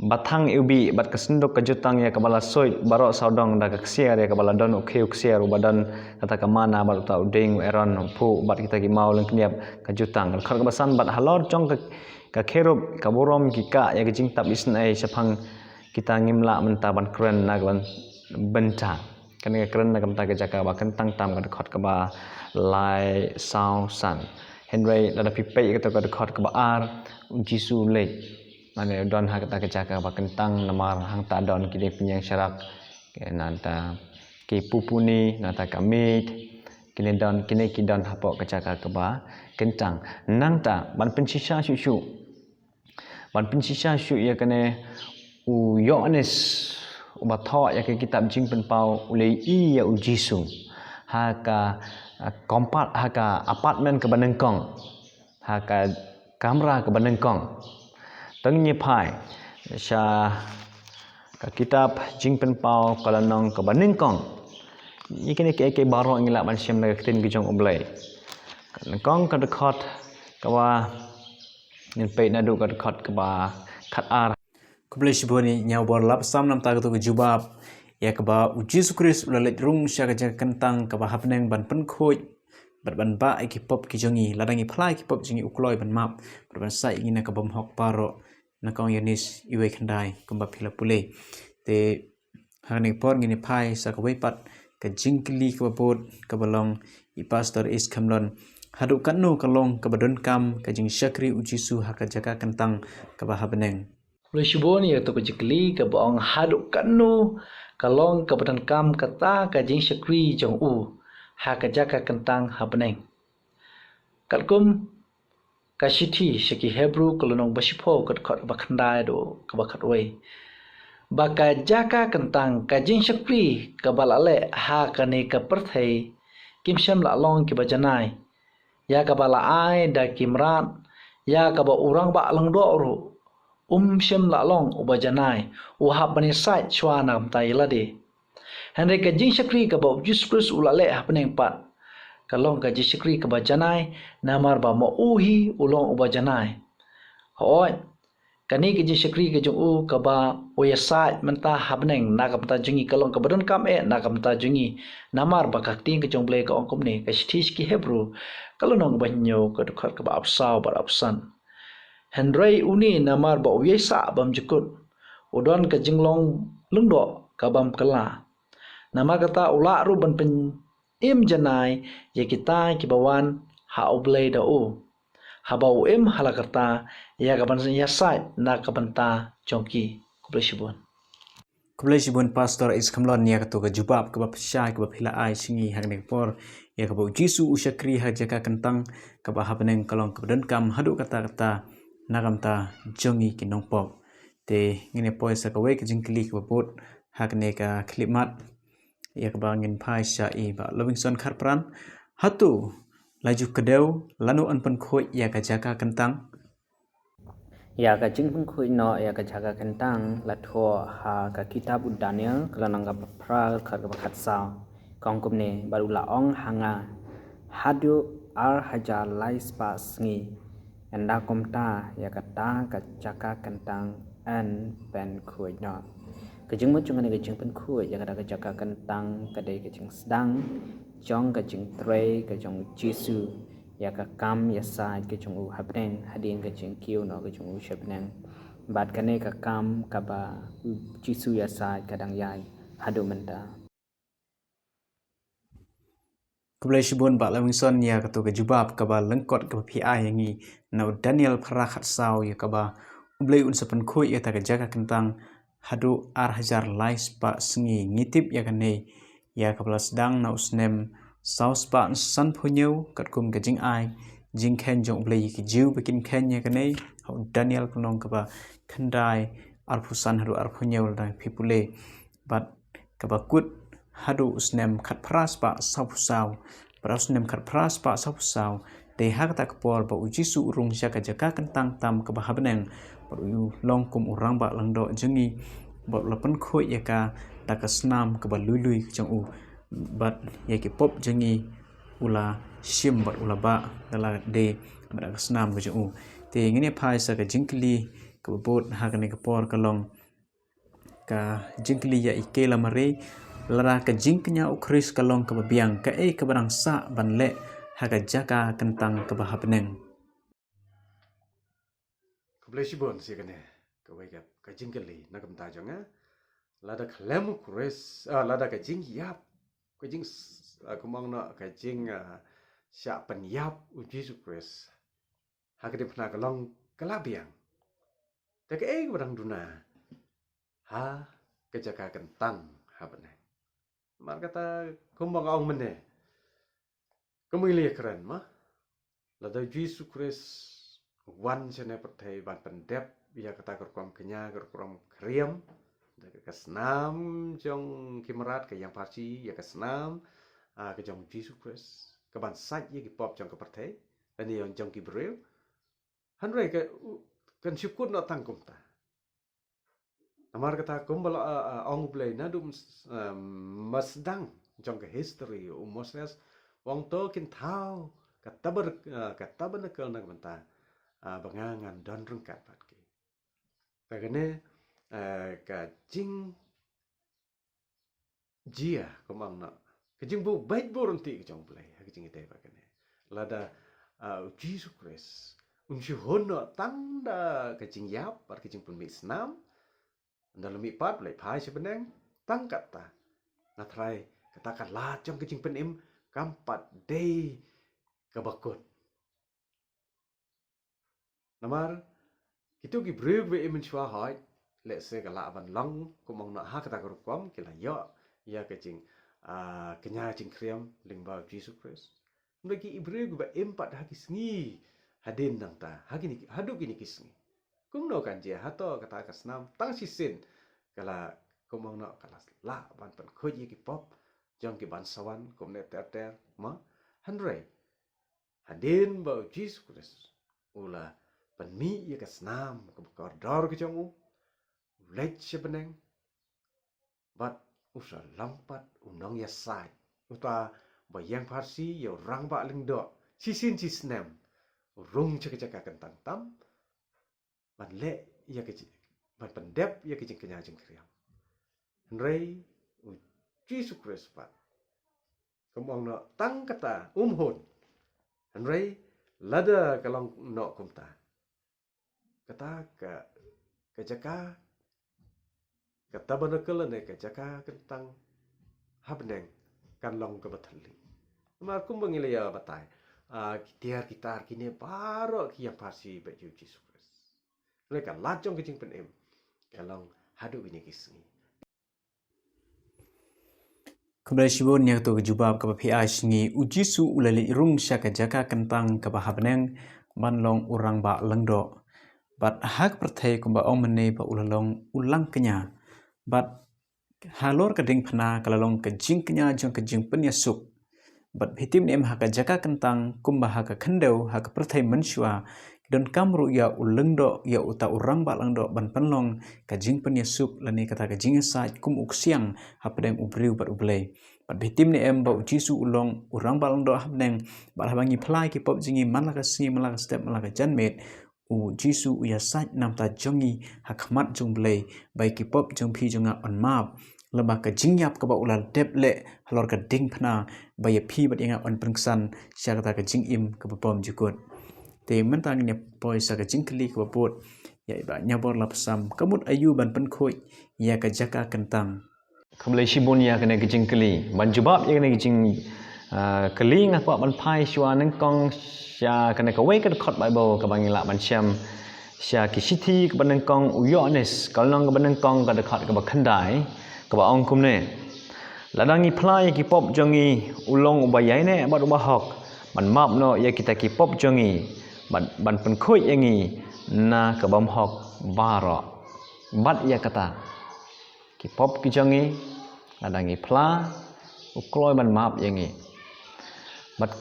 bathang ubi bat ka sendok ka jutang ya ka bala soi barok saudong da ka kser ya ka bala don ukhe kser badan kata ka mana bat ta uding eron pu bat kita ki mau leng kniap ka jutang khot ka ba san bat halor jong ka kherup ka borom ki ka ya jing tap isn ai sapang kita ngimla menta ban kren na ban benta kan ka kren na kam ta ka jaka ba kentang tam ka khot ka ba lai sao san henry da pi pe ka ka khot ka ba ar jisu le mane don ha ka jaka ba kentang namar hang ta don ki de penyang syarak ke nanta ki pupuni nata kamit kini don kini kidon hapok ka jaka ka ba kentang nang ta ban pensisa syu ban pensisa syu ya kane u Yohanes uba tho ya ke kitab jing pen pau ulei i ya u Jisu ha ka kompat ha ka apartment ke banengkong ha ka kamera ke banengkong teng nye pai sha ka kitab jing pen pau kalanong ke banengkong ikene ke baro ngila ban syam na ketin gijong oblai kanengkong ka dekhot ka wa nin pe na du ka dekhot ka ba khat ar Kublai shiboni nyau bor lap sam nam ta tu jubab ya ka ba Yesus Kristus lalet rung sya ka jaka kentang ka ba hapneng ban pen khoj ban ba ki pop ki jongi ladangi phlai ki pop jongi ukloi ban map ban sai ngina ka bom hok paro na kong Yanis iwe khandai kumba phila pule te hangni por ngini phai sa ka wei pat ka jingkli ka bot ka balong I pastor is kamlon hadu kanno kalong ka badon kam ka jing syakri ujisu haka jaka kentang ka ba hapneng Lishbon ya to kajikli ka baong haduk kanu kalong ka badan kam kata ka jing syakri jong u ha ka jaka kentang habneng kalkum ka shithi shaki Hebrew kolonong basipho kat khot bakhandai do ka bakhat wei baka jaka kentang ka jing syakri ka balale ha ka ne ka perthai kimsham la long ki bajanai ya ka bala ai da kimrat ya ka ba urang ba lang do ro shem la long ubajanai u hapani sait chwa nam tai lade henry ka jing shakri ka ba Jesus ulale hapneng pat kalong ka jing shakri ka ba janai namar ba mo uhi ulong ubajanai hoi kani ka jing shakri ka jung u ka ba oya sait menta hapneng na ka mta jungi kalong ka badon kam na ka mta jungi namar ba ka ting ka jong ble ka ongkom ne ka shitish ki Hebrew kalonong ba nyo ka dukhat ka ba apsaw ba apsan Henry uni namar ba uyesa bam jukut udon ka jinglong lungdo ka bam kala nama kata ula ru ban pen im janai ya kita ki bawan ha oblei da u ha ba im halakata ya ka ban ya sai na ka banta chongki kubleshibon Kublai shibon pastor is kamlon ya ka jubab ka ba psha ka ba phila ai singi hangni por ya ka ba Jisu usyakri ha jaka kentang ka ba hapneng kalong ka badon kam hadu kata nagamta jongi ki nongpok te ngine poi sa ka wei ka jingkli ka bot hakne ka klimat ya ka bangin phai sha I ba Livingston kharpran hatu laju kedeu lanu anpan khoi ya ka jaka kentang ya ka jing pun khoi no ya ka jaka kentang la tho ha ka kitab Daniel kalanang ka phra khat ka khat sa kong kum ne barula ong hanga hadu ar hajar lais pas ngi anda komta ya kata ka jaka kentang an pen khoi no ka jing mo chung ne ka jing pen khoi ya kata ka jaka kentang ka dei ka jing sedang jong ka jing tre ka jong Jisu ya ka kam ya sa ka jong u habneng hadin ka jing kiu no ka jong u shabneng bat ka ne ka kam ka ba Jisu ya sa kadang yai hadu menta Keblai shibun ba lawingson ya katu ke jubab ke ba lengkot ke PI yang ni nau Daniel Parakhat Sau ya ke ba ublai unsapan koi ya ta ke jaga kentang hadu hajar lais pa sengi ngitip ya kane ya ke bala sedang nau snem saus pa san punyau kat kum ke jing ai jing ken jong ublai ke jiu bikin ken ya kane hau Daniel penong ke ba kendai arpusan hadu arpunyau dan pipule bat ke ba kut hadu usnem kat pras pa sau pada usnem kat pras pa sau de hak tak por ba uji su urung jaka jaka kentang tam ke bahabeneng baru long kum urang ba langdo jengi ba lapen khoi ya ka tak snam ke ba lui jeng u bat ya ki pop jengi ula shim bat ula ba dala de ba snam ke jeng u te ngini phai sa ka jingkli ke bot hak ne ke por ka long ka jingkli ya ikela mare lara ka jingknya ukris kalong ke biang ka ke barang sa ban le haga jaka kentang ke bahabeneng Keblai shibun si kene ke wega ka jingkeli na kam ta jonga lada klem kures lada ka jing yap ka jing kumang na ka jing sya pen yap uji su kures haga de phna kalong kalabiang ta ke barang duna ha ka jaka kentang ha bane mar kata kumbang ong mene kemili keren mah lada uji su kures wan chene perthai ban pendep ya kata kerkom kenya kerkom kriam ke senam jong kimerat ke yang parsi ya ke senam ke jong Jesus Christ ke ban sat ye ki pop jong ke perthai ani yang jong ki breu hanre ke kan syukur na tangkum ta amar kata kumbal ong play na dum masdang jong ke history umosnes wong to kin thau kata kel na banta bangangan don rungkat patki bagane ka jing jia komang na ka jing bu baik boronti ke jong play ka jing ite bagane lada Jesus Christ unshu hono tanda ka jing yap par ka jing pun mi snam dalam mi pat play phai sebeneng tang kata na try katakan la jong ka jing penim kampat day ka bakut namar itu ki breu be men chwa hai le se kala ban long kumong na ha kata kom kila yo ya ke jing kenya jing kriam lingba Jesus Christ mereka breu ba empat ha kisngi hadin nang ta ha kini hadu kini kisngi kum no kan je hato kata kasnam tang sisin kala kumong na kala la ban pan khoji ki pop jong ki ban sawan kum ne ter ma hanre hadin ba Jesus Christ ula penmi ya kasnam ke koridor ke jongu lech sebeneng bat usah lampat unang ya sai uta bayang farsi ya orang ba lingdo sisin sisnem rung cek kentang tam ban le ya ke ban pendep ya ke kenya jeng kriam rei Jesus Christ pat kemong no tang kata umhon rei lada kalong no kumta kata ke jaka kata banakala ne ke jaka kentang habneng kan long ke batali ma kum bangilaya batai kitiar kitar kini baro ki yang pasti baju Jesus Christ mereka lajong kecing penem kalong hadu ini kisni keblai shibun ya tu jubab ke PI sengi uji su ulali rung syaka jaka kentang ke bahabeneng banlong urang ba lengdo bat hak perthai kumba ong mene ba ulalong ulang kenya bat halor keding phana kalalong ke jing kenya jong ke jing penyasuk bat hitim nem hak jaka kentang kumba hak khendau hak perthai mensyua don kamru ya ulengdo ya uta urang ba langdo ban penlong ka jing penyasuk lani kata ka jing sa kum uksiang hapdeng ubriu bat ublei bat hitim nem ba ujisu ulong urang ba langdo hapdeng bat habangi phlai ki pop jingi malaka si malaka step malaka janmet u jisu u ya sat nam ta jongi hakmat jong blei bai ki pop jong phi jonga on map leba ka jingyap ka ba ulal dep le halor ka ding phna bai phi bat inga on prengsan sya ka jing im ka bom jukut te mentang ne poi sa ka jingkli ka bot ya ba nyabor lapsam kamut ayu ban pen khoi ya ka jaka kentang keblai shibun ya kena kecing keli ban jubab ya kena kecing keli ngakwa ban pai shua neng kong sya kana ka we ka khot Bible ka bangila ban syam sya ki city ka ban kong uyones kalong ka ban kong ka dekat ka ba khandai ka ba ong kumne ladangi plai ki pop jongi ulong ubayai ne bat ubahok ban map no ya kita ki pop jongi ban pen khoi yangi na ka bam hok baro bat ya kata ki pop ki jongi ladangi pla ukloi ban map yangi bat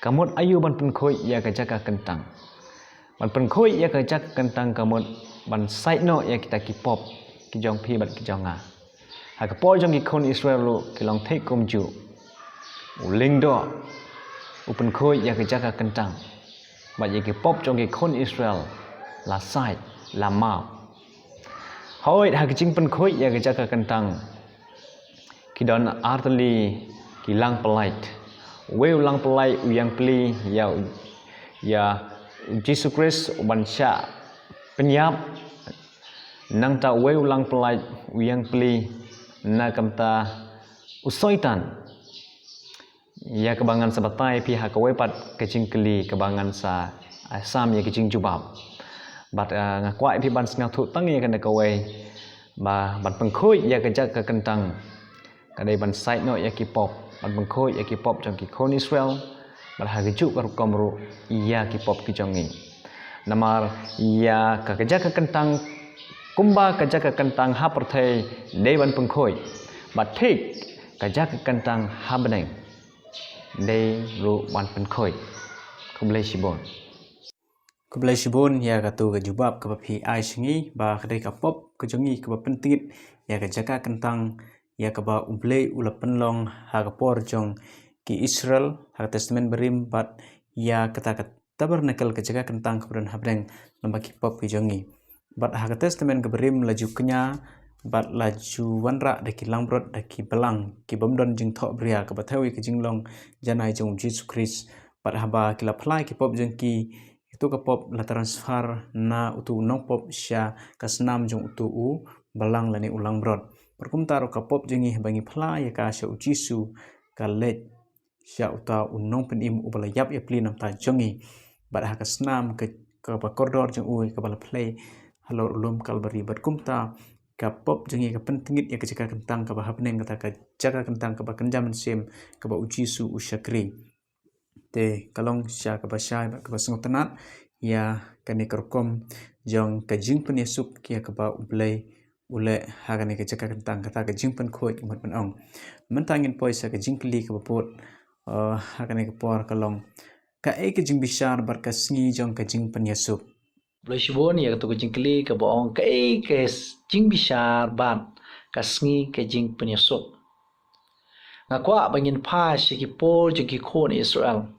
kamut ayu ban pen khoi ya ka jaka kentang ban pen khoi ya ka jaka kentang kamut ban side no ya kita ki pop ki jong phi bat ki jonga ha ka po jong ki kon Israel lu ki long thei kom ju uling do upen khoi ya ka jaka kentang bat ya ki pop jong ki kon Israel la side la map hoi ha ki jing pen khoi ya ka jaka kentang ki don artli ki lang pelait weu lang pelai uyang peli ya Jesus Christ ban sya penyap nang ta weu lang pelai uyang peli na kamta usoitan ya kebangan sabatai pihak kewepat kecing keli kebangan sa asam ya kecing jubab bat ngakwai pi ban sngau thu tang ya kana kawe ba ban pengkhoi ya kejak ke kentang kadai ban side no ya ki pop ban pengkhoi ya ki pop jong ki kon Israel ban ha gejuk ka komru ya ki pop ki jongi namar ya ka kejak ke kentang kumba kejak ke kentang ha perthai dei ban pengkhoi bat thik kejak ke kentang ha beneng dei ru ban pengkhoi kumlei sibon Kublai shibon ya katu ke jubab ke papi ai singi ba kedai ka pop ke jongi ke ba pentit ya ke jaka kentang ya ke ba ublei ula penlong ha ke por jong ki Israel ha testament berim bat ya kata ke tabernakel ke jaka kentang ke bran habdeng lamba ki pop ke jongi bat ha testament ke berim laju kenya bat laju wanra de ki langbrot de ki belang ki bomdon jing thok bria ke bathawi ke jinglong janai jong Jesus Christ bat haba ki la phlai ki pop jong ki itu ke pop la transfer na utu nong pop sya kasnam jong utu u balang lani ulang brod perkumtar ke pop jengi bangi phla ya ka sya ujisu ka let sya uta unong penim ubala yap ya plinam ta jongi bad ha kasnam ke ba koridor jong u ke bala play halor ulum kalbari berkumta ka pop jengi ka pentingit ya ke jaka kentang ka ba hapneng kata ka jaka kentang ka ba kenjaman sem ka ba ujisu usyakri te kalong sya ka basya ka basngot tenat ya kani kerkom jong ka jingpen yesuk kia ka ba ublei ule ha kani ka jaka kentang kata ka jingpen khoi mat pen ong mentangin poi sa ka jingkli ka bapot ha kani ka por kalong ka e ka jing bisar bar ka sngi jong ka jingpen yesuk Blai shibon ya katu jing kli ka baong ka jing bishar ban ka sngi ka jing penyesuk ngakwa bangin pa shi ki por jing ki kon Israel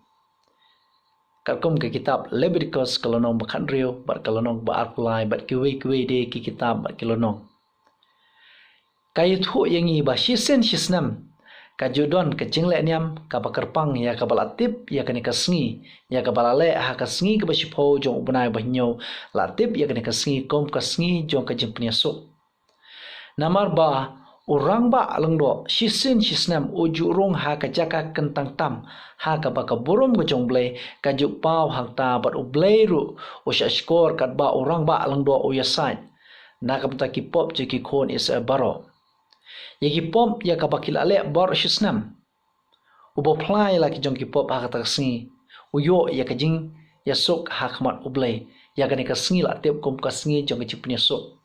Kalkom ke kitab Leviticus kalonong bakan rio bat kalonong ba arkulai bat kiwe de ki kitab bat kilonong kayut hu yangi ba shisen shisnam ka jodon ke jingle niam ka bakarpang ya ka balatip ya kani kasngi ya ka balale ha kasngi ka basipo jong ubnai bahnyo latip ya kani kasngi kom kasngi jong ka jimpnia so namar ba orang ba alengdo shisin shisnam uju rong ha ka jaka kentang tam ha ka ba ka borom go jong blai ka juk pau hang ta bat u blai ru u shashkor kat ba orang ba alengdo u yasai na ka ta ki pop je ki kon is a baro ye ki pop ya ka ba kilale bar shisnam u bo plai la ki jong ki pop ha ka ta sngi u yo ya ka jing ya sok ha khmat u blai ya ka ni ka sngi la tep kom ka sngi jong ki pnya sok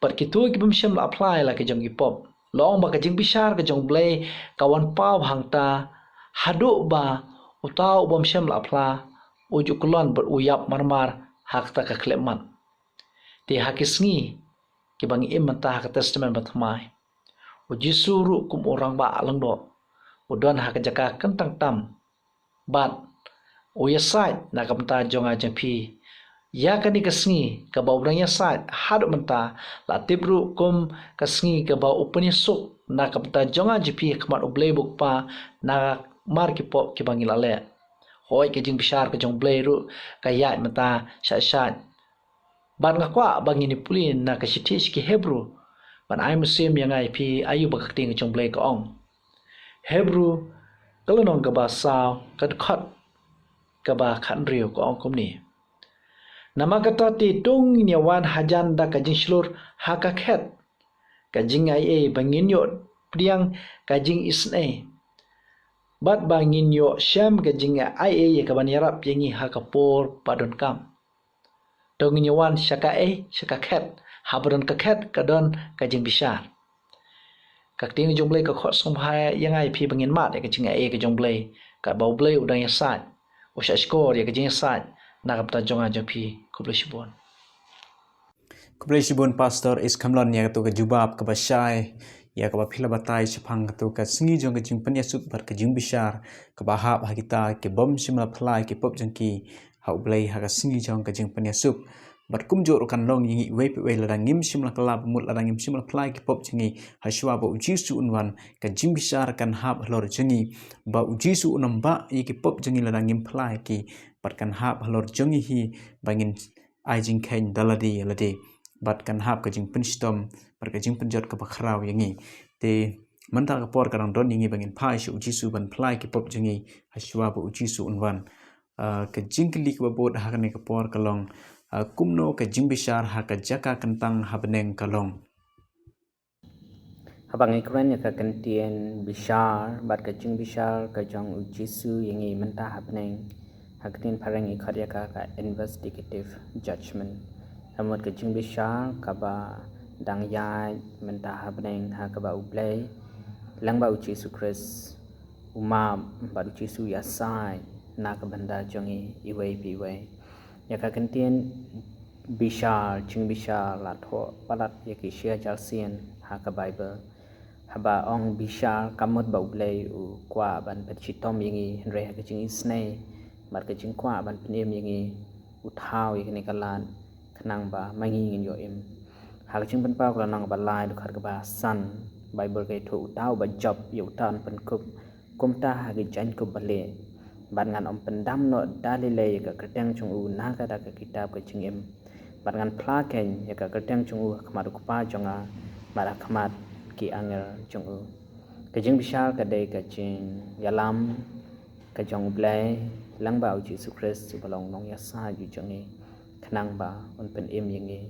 But kitu ki bumshem la apply la ke jong pop. Long ba ka jing bishar ke jong blay kawan pau hangta hadu ba utau bumshem la apply uju kulon ber uyap marmar hakta ka kleman. Ti hakisngi ki bang im ta ka testament batmai. Uji suru kum orang ba alang do. Udon hak jaka kentang tam. But uyasai na kamta jong ajeng pi ya kani kasngi ka ba ubranya sat hadu menta la tibru kum kasngi ka ba upani sok na kapta jonga jipi kmat ublei buk pa na mar ki pop ki bangila le hoi ke jing bishar ka jong blei ru ka ya menta sha ban nga kwa bangini pulin na ka shitish ki hebru ban ai musim yang ai pi ayu ba kakting jong blei ka ong hebru kalau nong ka ba sao ka khot ka ba khan rio ko ong kum ni nama ka to ti tung nyawan hajan da ka jing slur ha ka khet ka jing ai e bangin yo priang ka jing isne bat bangin yo sham ka jing ai e ka ban yarap yengi ha ka por padon kam tung nyawan shaka khet habron ka khet ka don ka jing bishar các tiếng trong play các khó song hai yang ai phi bangin mat ka jing ai ka jong play ka bau play udang ya sat o sha score ya ka jing sat na ka ta jong a jong phi kuble shibon Kublai Shibun Pastor is kamlon ya to ka jubab ka basai ya ka phila batai chapang to ka singi jong ka jing panya sut bar ka jing bishar ka bahap ha kita ke bom simla phlai ke pop jong ki ha ublai ha ka singi jong ka jing panya sup bat kum jo kan long yingi we la ngim simla kalab mut la ngim simla phlai ke pop jingi ha shwa ba uji su unwan ka jing bishar kan hap hlor jingi ba uji su unam ba yi ke pop jingi la ngim phlai ki bat kan hap hlor jingi hi bangin ai jing kain daladi ladi bat kan hap ka jing penstom bar ka jing penjot ka bakrau yangi te manta ka por karang don yangi bangin phai shu uji su ban phlai ki pop jingi hashwa ba uji su unwan ka jing klik ba bod ha ka por kalong kumno ka jing bishar ha ka jaka kentang habneng kalong habang ikran ya ka kentien bishar bat ka jing bishar ka jong ujisu yangi menta hapneng haktin parang ikhat ya ka investigative judgment amot ka jing bishar ka ba dang yai menta hapneng ha ka ba ublay lang ba ujisu Chris umam ba ujisu yasai na ka banda jongi iway piway ya ka kentien bishar jing bishar la tho palat ya ki shia jalsien ha ka bible haba ong bishar kamot ba ublay u kwa ban pechitom yingi re ha ka jing isne bar ka jing kwa ban pnem yingi uthau yini kalan khnang ba mangi ngin yo im ha ka jing ban pa ka nang ba lai du khar ka ba san bible ke thu utau ba job yu tan pen kup kumta ha ki jan kup bale ban ngan om pendam no dalile ka keteng chung u na ka da ka kitab ka jing im ban ngan phla ken ya ka keteng chung u khmat ku pa jonga bara khmat ki angel chung u ka jing bishar ka dei ka jing yalam ka jong blai lang ba u Jesus Christ su balong nong ya sa ju jongi khnang ba on pen im yingi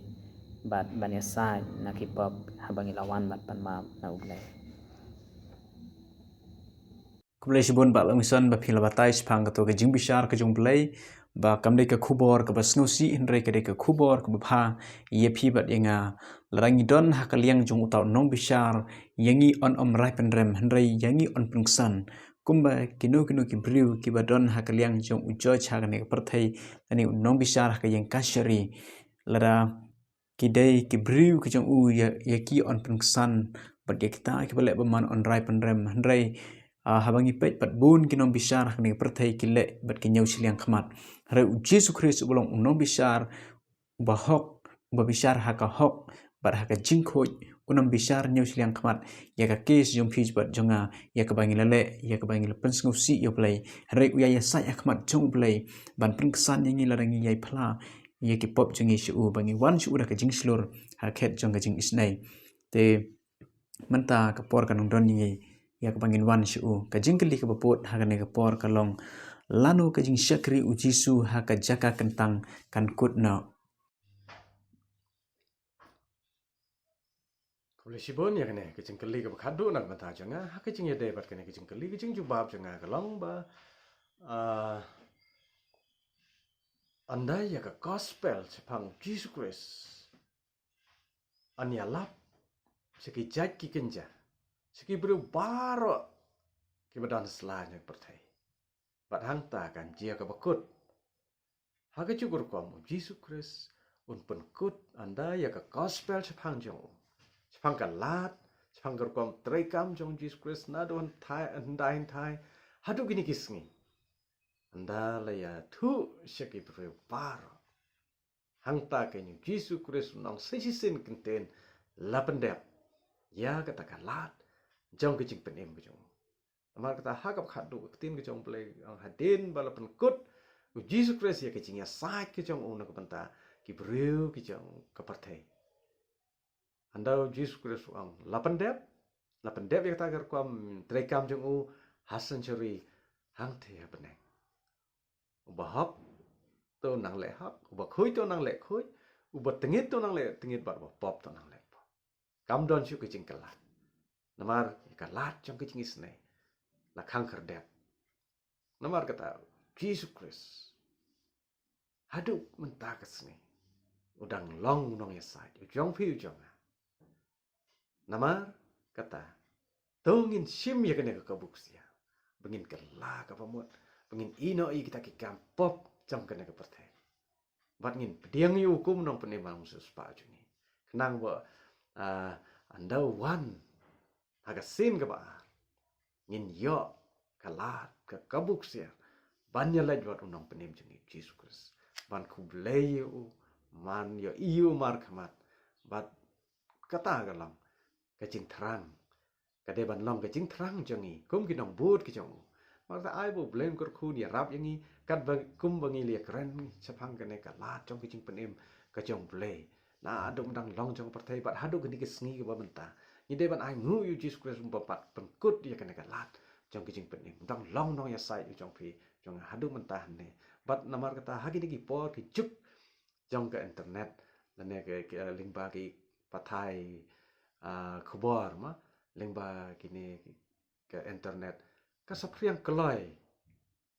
bat ban ya sa na ki pop habangi lawan bat pan ma na u blai Kublai Shibun ba langison ba phila batai spang ka to ka jing bishar ka jong blai ba kamdei ka khubor ka basnusi inre ka dei ka khubor ka bha ye phi bat yenga larangi don ha ka liang jong utau nong bishar yangi on rai penrem hendrai yangi on pungsan kumba kinu ki briu ki ba don ha ka liang jong ujo cha ka ne perthai ani nong bishar ha ka yang kashari lara ki dei ki briu ki jong u ya ki on pungsan bat ya kita ki bale ba man on rai penrem hendrai habangi pet pat bun kinom bishar hakni perthai kile bat kinyau siliang khmat re Jesus Christ bolong unom bishar bahok ba bishar haka hok bat haka jingkhoj unam bishar nyau siliang khmat ya ka kes jom phij bat jonga ya ka bangi lale ya ka bangi lepen ngausi yo play re uya ya sai khmat jong play ban pringsan yangi larangi yai phla ya ki pop jongi shu bangi wan shu da ka jingslur ha khet jonga jing isnai te manta ka por kanong don ni ya ka bangin wan shu ka jingkeli ka bapot ha ka ne ka por ka long lanu ka jing syakri ujisu ha ka jaka kentang kan kutna Kublai Shibun ya kene ke jing keli ka khadu nak mata janga ha ke jing ya de bat kene ke jing keli ke jing jubab janga ka long ba andai ya ka gospel chapang Jesus Christ anya lap seki jat ki kenja seki bru baro ki badan selanya pertai bat hang ta kan jia ka bakut ha ka cukur kom Jesus Christ un pen kut andai ya ka gospel chapang jong chapang ka lat chapang ka kom trekam jong Jesus Christ na don thai andai hadu gini kisngi andala ya thu seki bru baro hang ta kan Jesus Christ nong sesisin kenten lapendep ya kata kalat jong ke jing penem ke jong amar kata hakap khadu tin ke jong play ang hadin balapan kut Jesus Christ ya ke jing ya sai ke jong una ke penta ki breu ke jong ke partai andau Jesus Christ ang lapendep ya kata gar kwam trekam jong u Hasan Churi hang the beneng. Uba hop to nang le hop, uba khui to nang le khui, uba tengit to nang le tengit bar pop to nang le pop. Kam don shu kicing kelat. Namar kalat trong kicing isne. La khang kherdep. Namar kata Jesus Christ. Haduk mentah kesni. Udang long nong yasai. Ujong pi ujong. Namar kata tongin sim ya kena kebuksia. Bengin kelah ke pamut. Bengin ino i kita kikam pop jam kena ke pertai. Bat ngin pediang yu hukum nong penemang musus pa jungi. Kenang bo anda wan haga sin ke ba. Ngin yo kalat ke kebuksia. Banyak lagi buat unang penem jungi Jesus Christ. Ban kublei yu man yo iu mar khamat. Bat kata galam kacing terang. Kade ban long kacing terang jangi. Kum kinong bud ki jong. Maka ai bo blame kur khu ni rap yangi kat kum bangi lia keren sapang kane kalat jong kacing penem ka jong blay. Na adung dang long jong pertai bat hadu geni kesngi ke babenta. Ni de ban ai ngu yu Jesus Christ umpat pengkut dia kane kalat jong kacing penem. Dang long nong ya sai jong pi jong hadu mentah ne. Bat namar kata hagi digi por ki juk jong ke internet lane ke lingba ki pathai khubor ma lingba kini ke internet ka sapriang keloi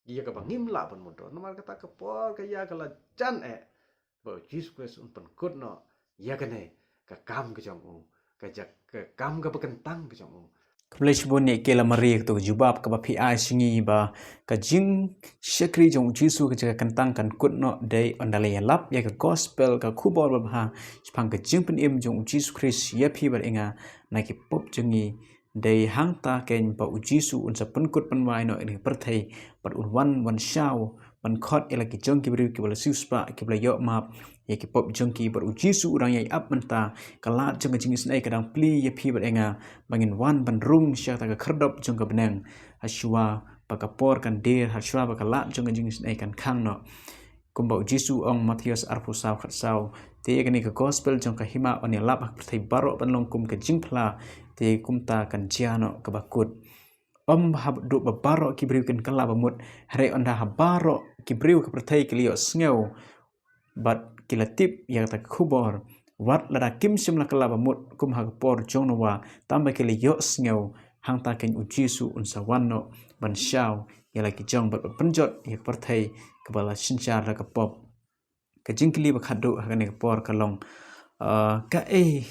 dia ka bangim la pun mudo namar kata ke por ke ya kala jan bo Jesus Christ pen kut no ya kene ka kam ke jong u ka jak ke kam ka bekentang ke jong u Kebelai bun ni kela meriak tu jubab ke bapi ai singi ba ka jing syakri jong jisu ke jaga kentang kan kut no day ondale lap ya ke gospel ka kubor ba sepang ke jing pen im jong jisu Christ ya pi bar inga na ki pop jengi day hang ta ken ba jisu unsa pen kut pen wai no ini perthai par un wan shaw ban khot ela ki jong ki bri ki bala suspa ki bala yo map ya ki pop jong ki bar jisu urang yai up menta kalat jong jing isnai kadang pli ya pi bar inga bangin wan ban rum sya ta ka kherdop jong ka benang haswa pakapor kan der haswa bakalat jong jing isnai kan khang no kumbau jisu ong Matius arpusaw khatsau te kani ka gospel jong ka hima on ya lap perthai baro ban long kum ka jing phla te kumta kan jiano ka bakut hab du babaro ki briu kan kala bamut hare onda habaro ki briu ka perthai ki lio sngew bat kilatip ya ta khubor wat lada kim sim la kala bamut kum ha por jong no wa tamba ki lio sngew hang ta ken ujisu unsa wanno ban shaw ya la ki jong bat penjot ya perthai ka bala sinchar la ka pop ka jingkli ba khadu ha ne por ka long ka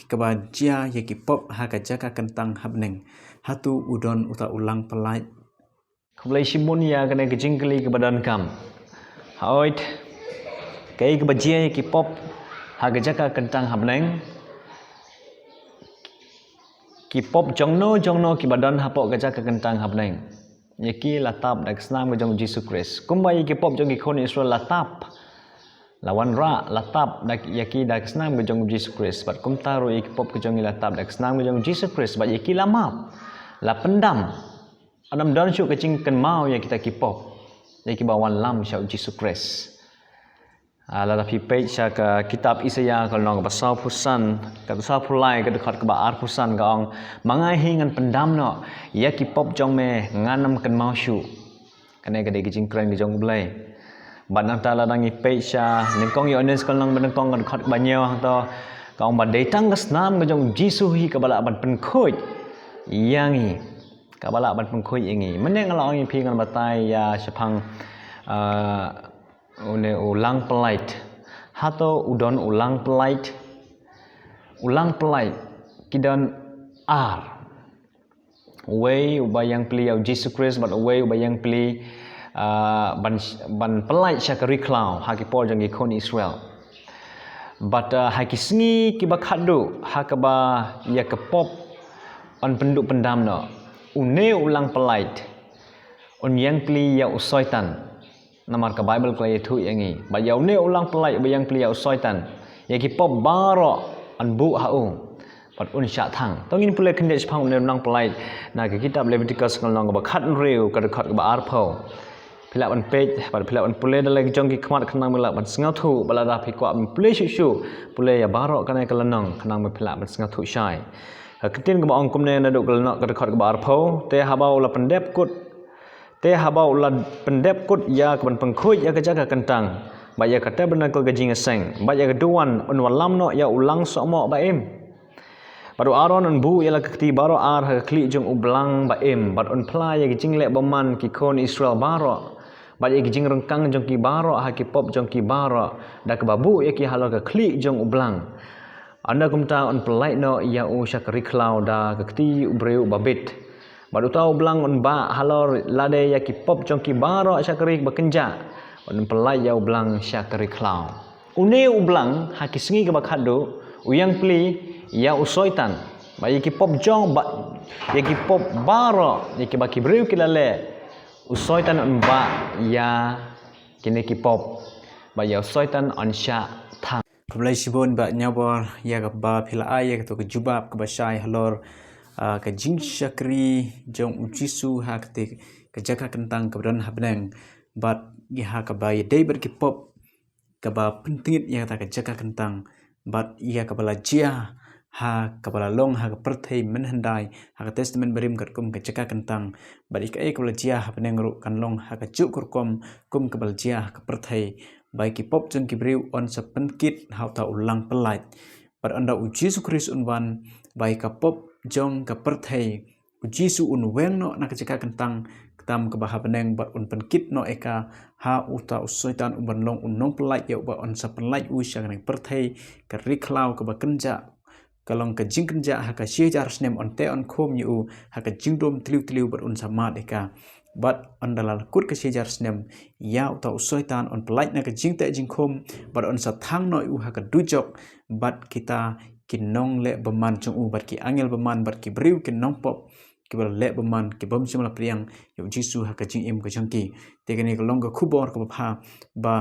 ka ba jia ya ki pop ha ka jaka kentang habneng hatu udon uta ulang pelai Kebelai simun ya kena ke jingkli ke badan kam. Haoit kai ke bajia ki pop ha ke jaka kentang habneng. Ki pop jongno ki badan hapok ke jaka kentang habneng. Yaki latap dak senam ke jong Jesus Christ. Kumbai ki pop jong ki kon Israel latap. Lawan ra latap dak yaki dak senam ke jong Jesus Christ. Bat kum taru ki pop ke jong latap dak senam ke jong Jesus Christ. Bat yaki lamap. La pendam. Adam dan syuk kecing ken mau ya kita kipop. Ya ki bawan lam syau Jesus Christ. La tapi page sya ke kitab Isaya kalau nong pasal pusan, ke pasal pulai ke dekat ke baar pusan ka ong mangai hingan pendam no. Ya kipop jong me nganam ken mau syuk. Kene ke kecing keren ke jong belai. Bat nang ta la dangi page sya nengkong yo ones kalau nong benengkong ke dekat banyo to ka ong badai tang ke senam ke jong Jesus hi ke balak ban penkhoi. Yangi kabala ban pengkoi ingi meneng kalau orang pi ngan batai ya sepang ulang pelait hato udon ulang pelait kidan ar way ubayang pli au Jesus Christ but way ubayang pli ban pelait syakari klau haki pol jangi kon Israel but haki sengi kibakadu hakaba ya kepop on penduk pendam no une ulang pelait on yang pli ya usoitan namar ka Bible klai thu yangi ba ya une ulang pelait ba yang pli ya usoitan ya ki pop baro on bu hau pat un sha thang tongin pule khinde phang une ulang pelait na ka kitab Leviticus ngalong ba khat reu ka khat ba arpho phila ban page ba phila ban pule dalai jong ki khmat khnang mela ban sngau thu bala da phi kwa pule shu pule ya baro kana kalanong khnang me phila ban sngau thu shai ketin ke baong kumne na duk kelnak ke dekat ke bar pau te habau la pendep kut Te habau la pendep kut ya keban pengkhuj ya kejaga kentang. Ba ya kata benar ko gajing seng. Ba ya keduan un walam no ya ulang sokmo ba em. Baru aron un bu ya la keti baro ar ha klik jong ublang ba em. Bat un pla ya gajing lek baman ki kon Israel baro. Ba ya gajing rengkang jong ki baro ha ki pop jong ki baro. Da ke babu ya ki halo ke klik jong ublang. Anda kumta on pelai no ya u syakri klau da keti ubreu babit. Baru tahu belang on ba halor lade ya ki pop jong ki baro syakri bekenja. On pelai ya u belang syakri klau. Une u belang ha ki sengi ke bakhado uyang pli ya u soitan. Ba ya ki pop jong ba ya ki pop baro ya ki baki breu ki lale. U soitan on ba ya kini ki pop. Ba ya soitan on sya thang. Kebalai sibon ba nyabor ya ka ba pila ay ya to ke jubab ke basai halor ke jing syakri jong ujisu ha ke jaga kentang ke badan habneng bat ya ka ba ya dei ber ki pop ke ba pentingit ya ta ke jaga kentang bat ya ka bala jia ha ka bala long ha ke perthai menhendai ha ke testament berim kat kum ke jaga kentang bat ik ai ka bala jia habneng ru kan long ha ke juk kum ke bala jia ke perthai baik ki pop jeng ki briu on sepenkit hau ta ulang pelait pada anda uji Yesus Kristus unwan baik ka pop jong ka perthai uji su un weng no na ka kentang ketam ke baha beneng bat un penkit no eka ha uta usoitan umban long unong pelait ya ba on sepenlait usya nang perthai ka riklau ke bakenja kalong ka jing kenja ha ka syejar snem on te on khom yu ha ka jingdom tliu bat un samat eka bat andalal kut ke syejar snem ya uta usoitan on pelait na ke jing te jing khom bat on sa thang no u ha ka dujok bat kita kinong le beman chung u bat ki angel beman bat ki briu kinong pop ki bal le beman ki bom simla priang yu jisu ha ka jing im ka jangki te ke ni ka long ka khubor ka pha ba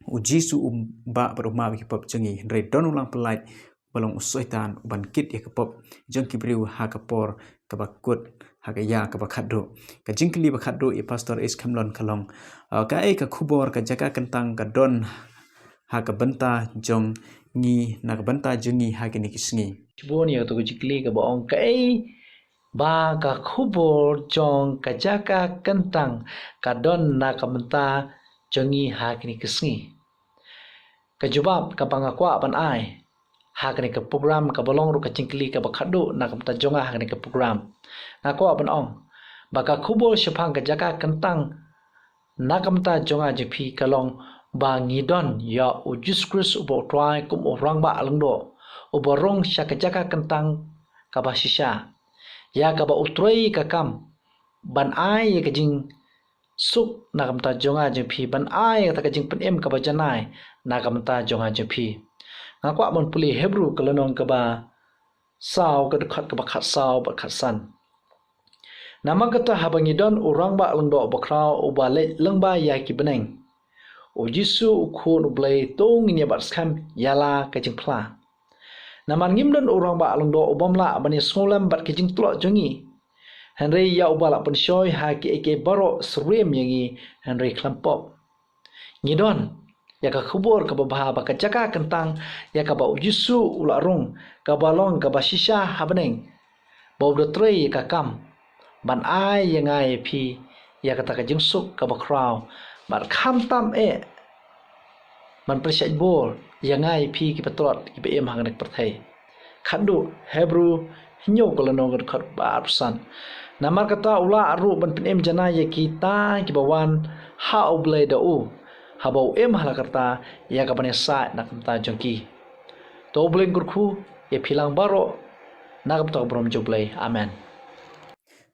u jisu ba baruma ki pop jangi re don ulang pelait balong usoitan ban kit ya ka pop jangki briu ha ka por ka bakut hagaya ka bakhaddo ka jingkli bakhaddo i pastor is kamlon kalong ka ai ka khubor ka jaka kentang ka don ha ka banta jong ngi na ka banta jungi ha ki ni kisngi Sibon ya to jikli ka baong kai ba ka khubor jong ka jaka kentang ka don na ka menta jongi ha kini kesngi ka jubab ka pangakwa ban ai ha kini ka program ka bolong ru ka jingkli ka bakhado na ka menta jonga ha kini ka program na ko ban ong baka khubor shapang ka jaka kentang na ka menta jonga jipi kalong ba ngidon ya ujus kris ubo twai kum orang ba alengdo ubo rong syaka jaka kentang ka ba shisha ya ka ba utroi ka kam ban ai ya ka jing sup na ka menta jonga jipi ban ai ta ka jing penem ka ba janai na ka menta jonga jipi nga kwa mon puli hebru kalonong ka ba saw ka khat ka ba khat saw ba khat san nama kata habangidon orang ba lengdo bakrau ubale lengba ya ki beneng o jisu ukhun ublai tong ni ba skam yala ka jingpla nama ngimdon orang ba lengdo ubamla bani solam bat ki jingtlo jongi henry ya ubala pun shoy ha ki eke baro srem yangi henry klampop ngidon ya ka khubor ka ba ba ka jaka kentang ya ka ba jisu ularong ka balong ka ba shisha habeneng bau do trei ka kam ban ai yang ai pi ya kata ka jingsuk ka bakrau bar kham tam man persiat bol yang ai pi ki patrot ki be hang nek perthai khadu hebru hinyo ko lano gar khat ba arsan namar kata ula aru ban penem jana ya kita ki bawan ha oblai da u habau hala kata ya ka bane sa nak ta jongki to obleng gurku ya philang baro nak ta brom joblai amen.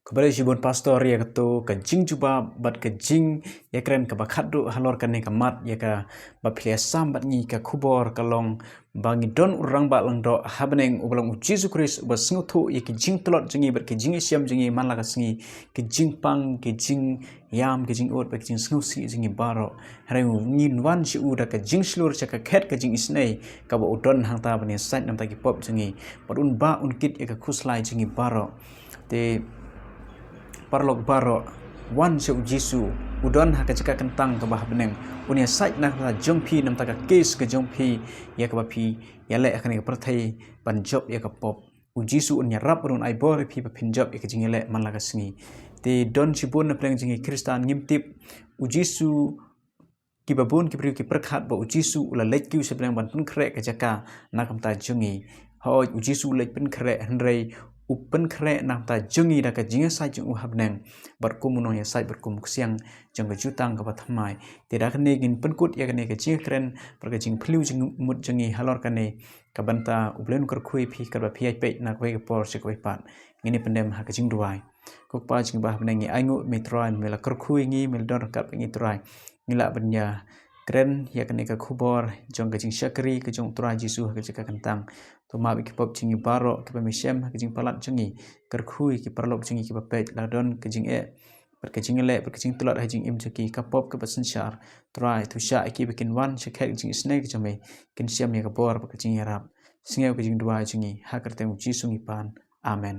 Kepada sibon pastor ya ketu ke jing juba bat ke jing ya keren ke bakhaddu halor kan ka mat ya ka baplia sambat ngi ka khubor kalong bangi don urang ba langdo habneng ublong Yesus Kristus ba snguthu ya ki jing tlot jingi ber ki jing siam jingi man la ka sngi ki jing pang ki jing yam ki jing ot ba ki jing sngu si jingi baro hareng ngin wan si u da ka jing slur cha ka khet ka jing isnei ka ba udon hang ta bani sait nam ta ki pop jingi padun ba un kit ya ka khuslai jingi baro te parlok baro wan se jisu udon ha ka jaka kentang ka bah beneng unia sait na ka jongpi nam ta ka case ka jongpi ya ka bapi ya le akan ka perthai ban job ya ka pop uji su unya rap run ai bor phi pa pinjab e kajing ele man laga singi te don chibun na pleng jingi kristan ngimtip uji su ki babun ki priu ki perkhat ba uji su ula lek kiu sebleng ban pun kre ka jaka na kam ta jungi ho uji su lek pun kre henrei upen kre na ta jungi da ka jinga sai jung habneng bar kum no ya sai bar kum siang jang ka jutang ka pathamai te da kne gin penkut ya kne ka jing kren par ka jing phliu jing mut jungi halor kane ka banta ublen kor khui phi ka ba phi ai pe na koi ka por se koi pat ngini pendem ha ka jing duai kok pa jing ba habneng ngi aingu mitrai mela kor khui ngi mel don kap ngi trai ngila benya kren ya kane ka khubor jong ka jing syakri ka jong trai jisu ka jaka kentang to ma ki pop jingi baro ki pemisem ka jing palat jingi kerkhui ki perlop jingi ki papet ladon ka jing per ka jing le per ka jing tulat ha jing im jaki ka pop ka pasen syar trai tu sya ki bikin wan syakhet jing snake jame kin siam ya ka bor ka jing rap singeu ka jing dua jingi ha kerteng jisu ngi pan amen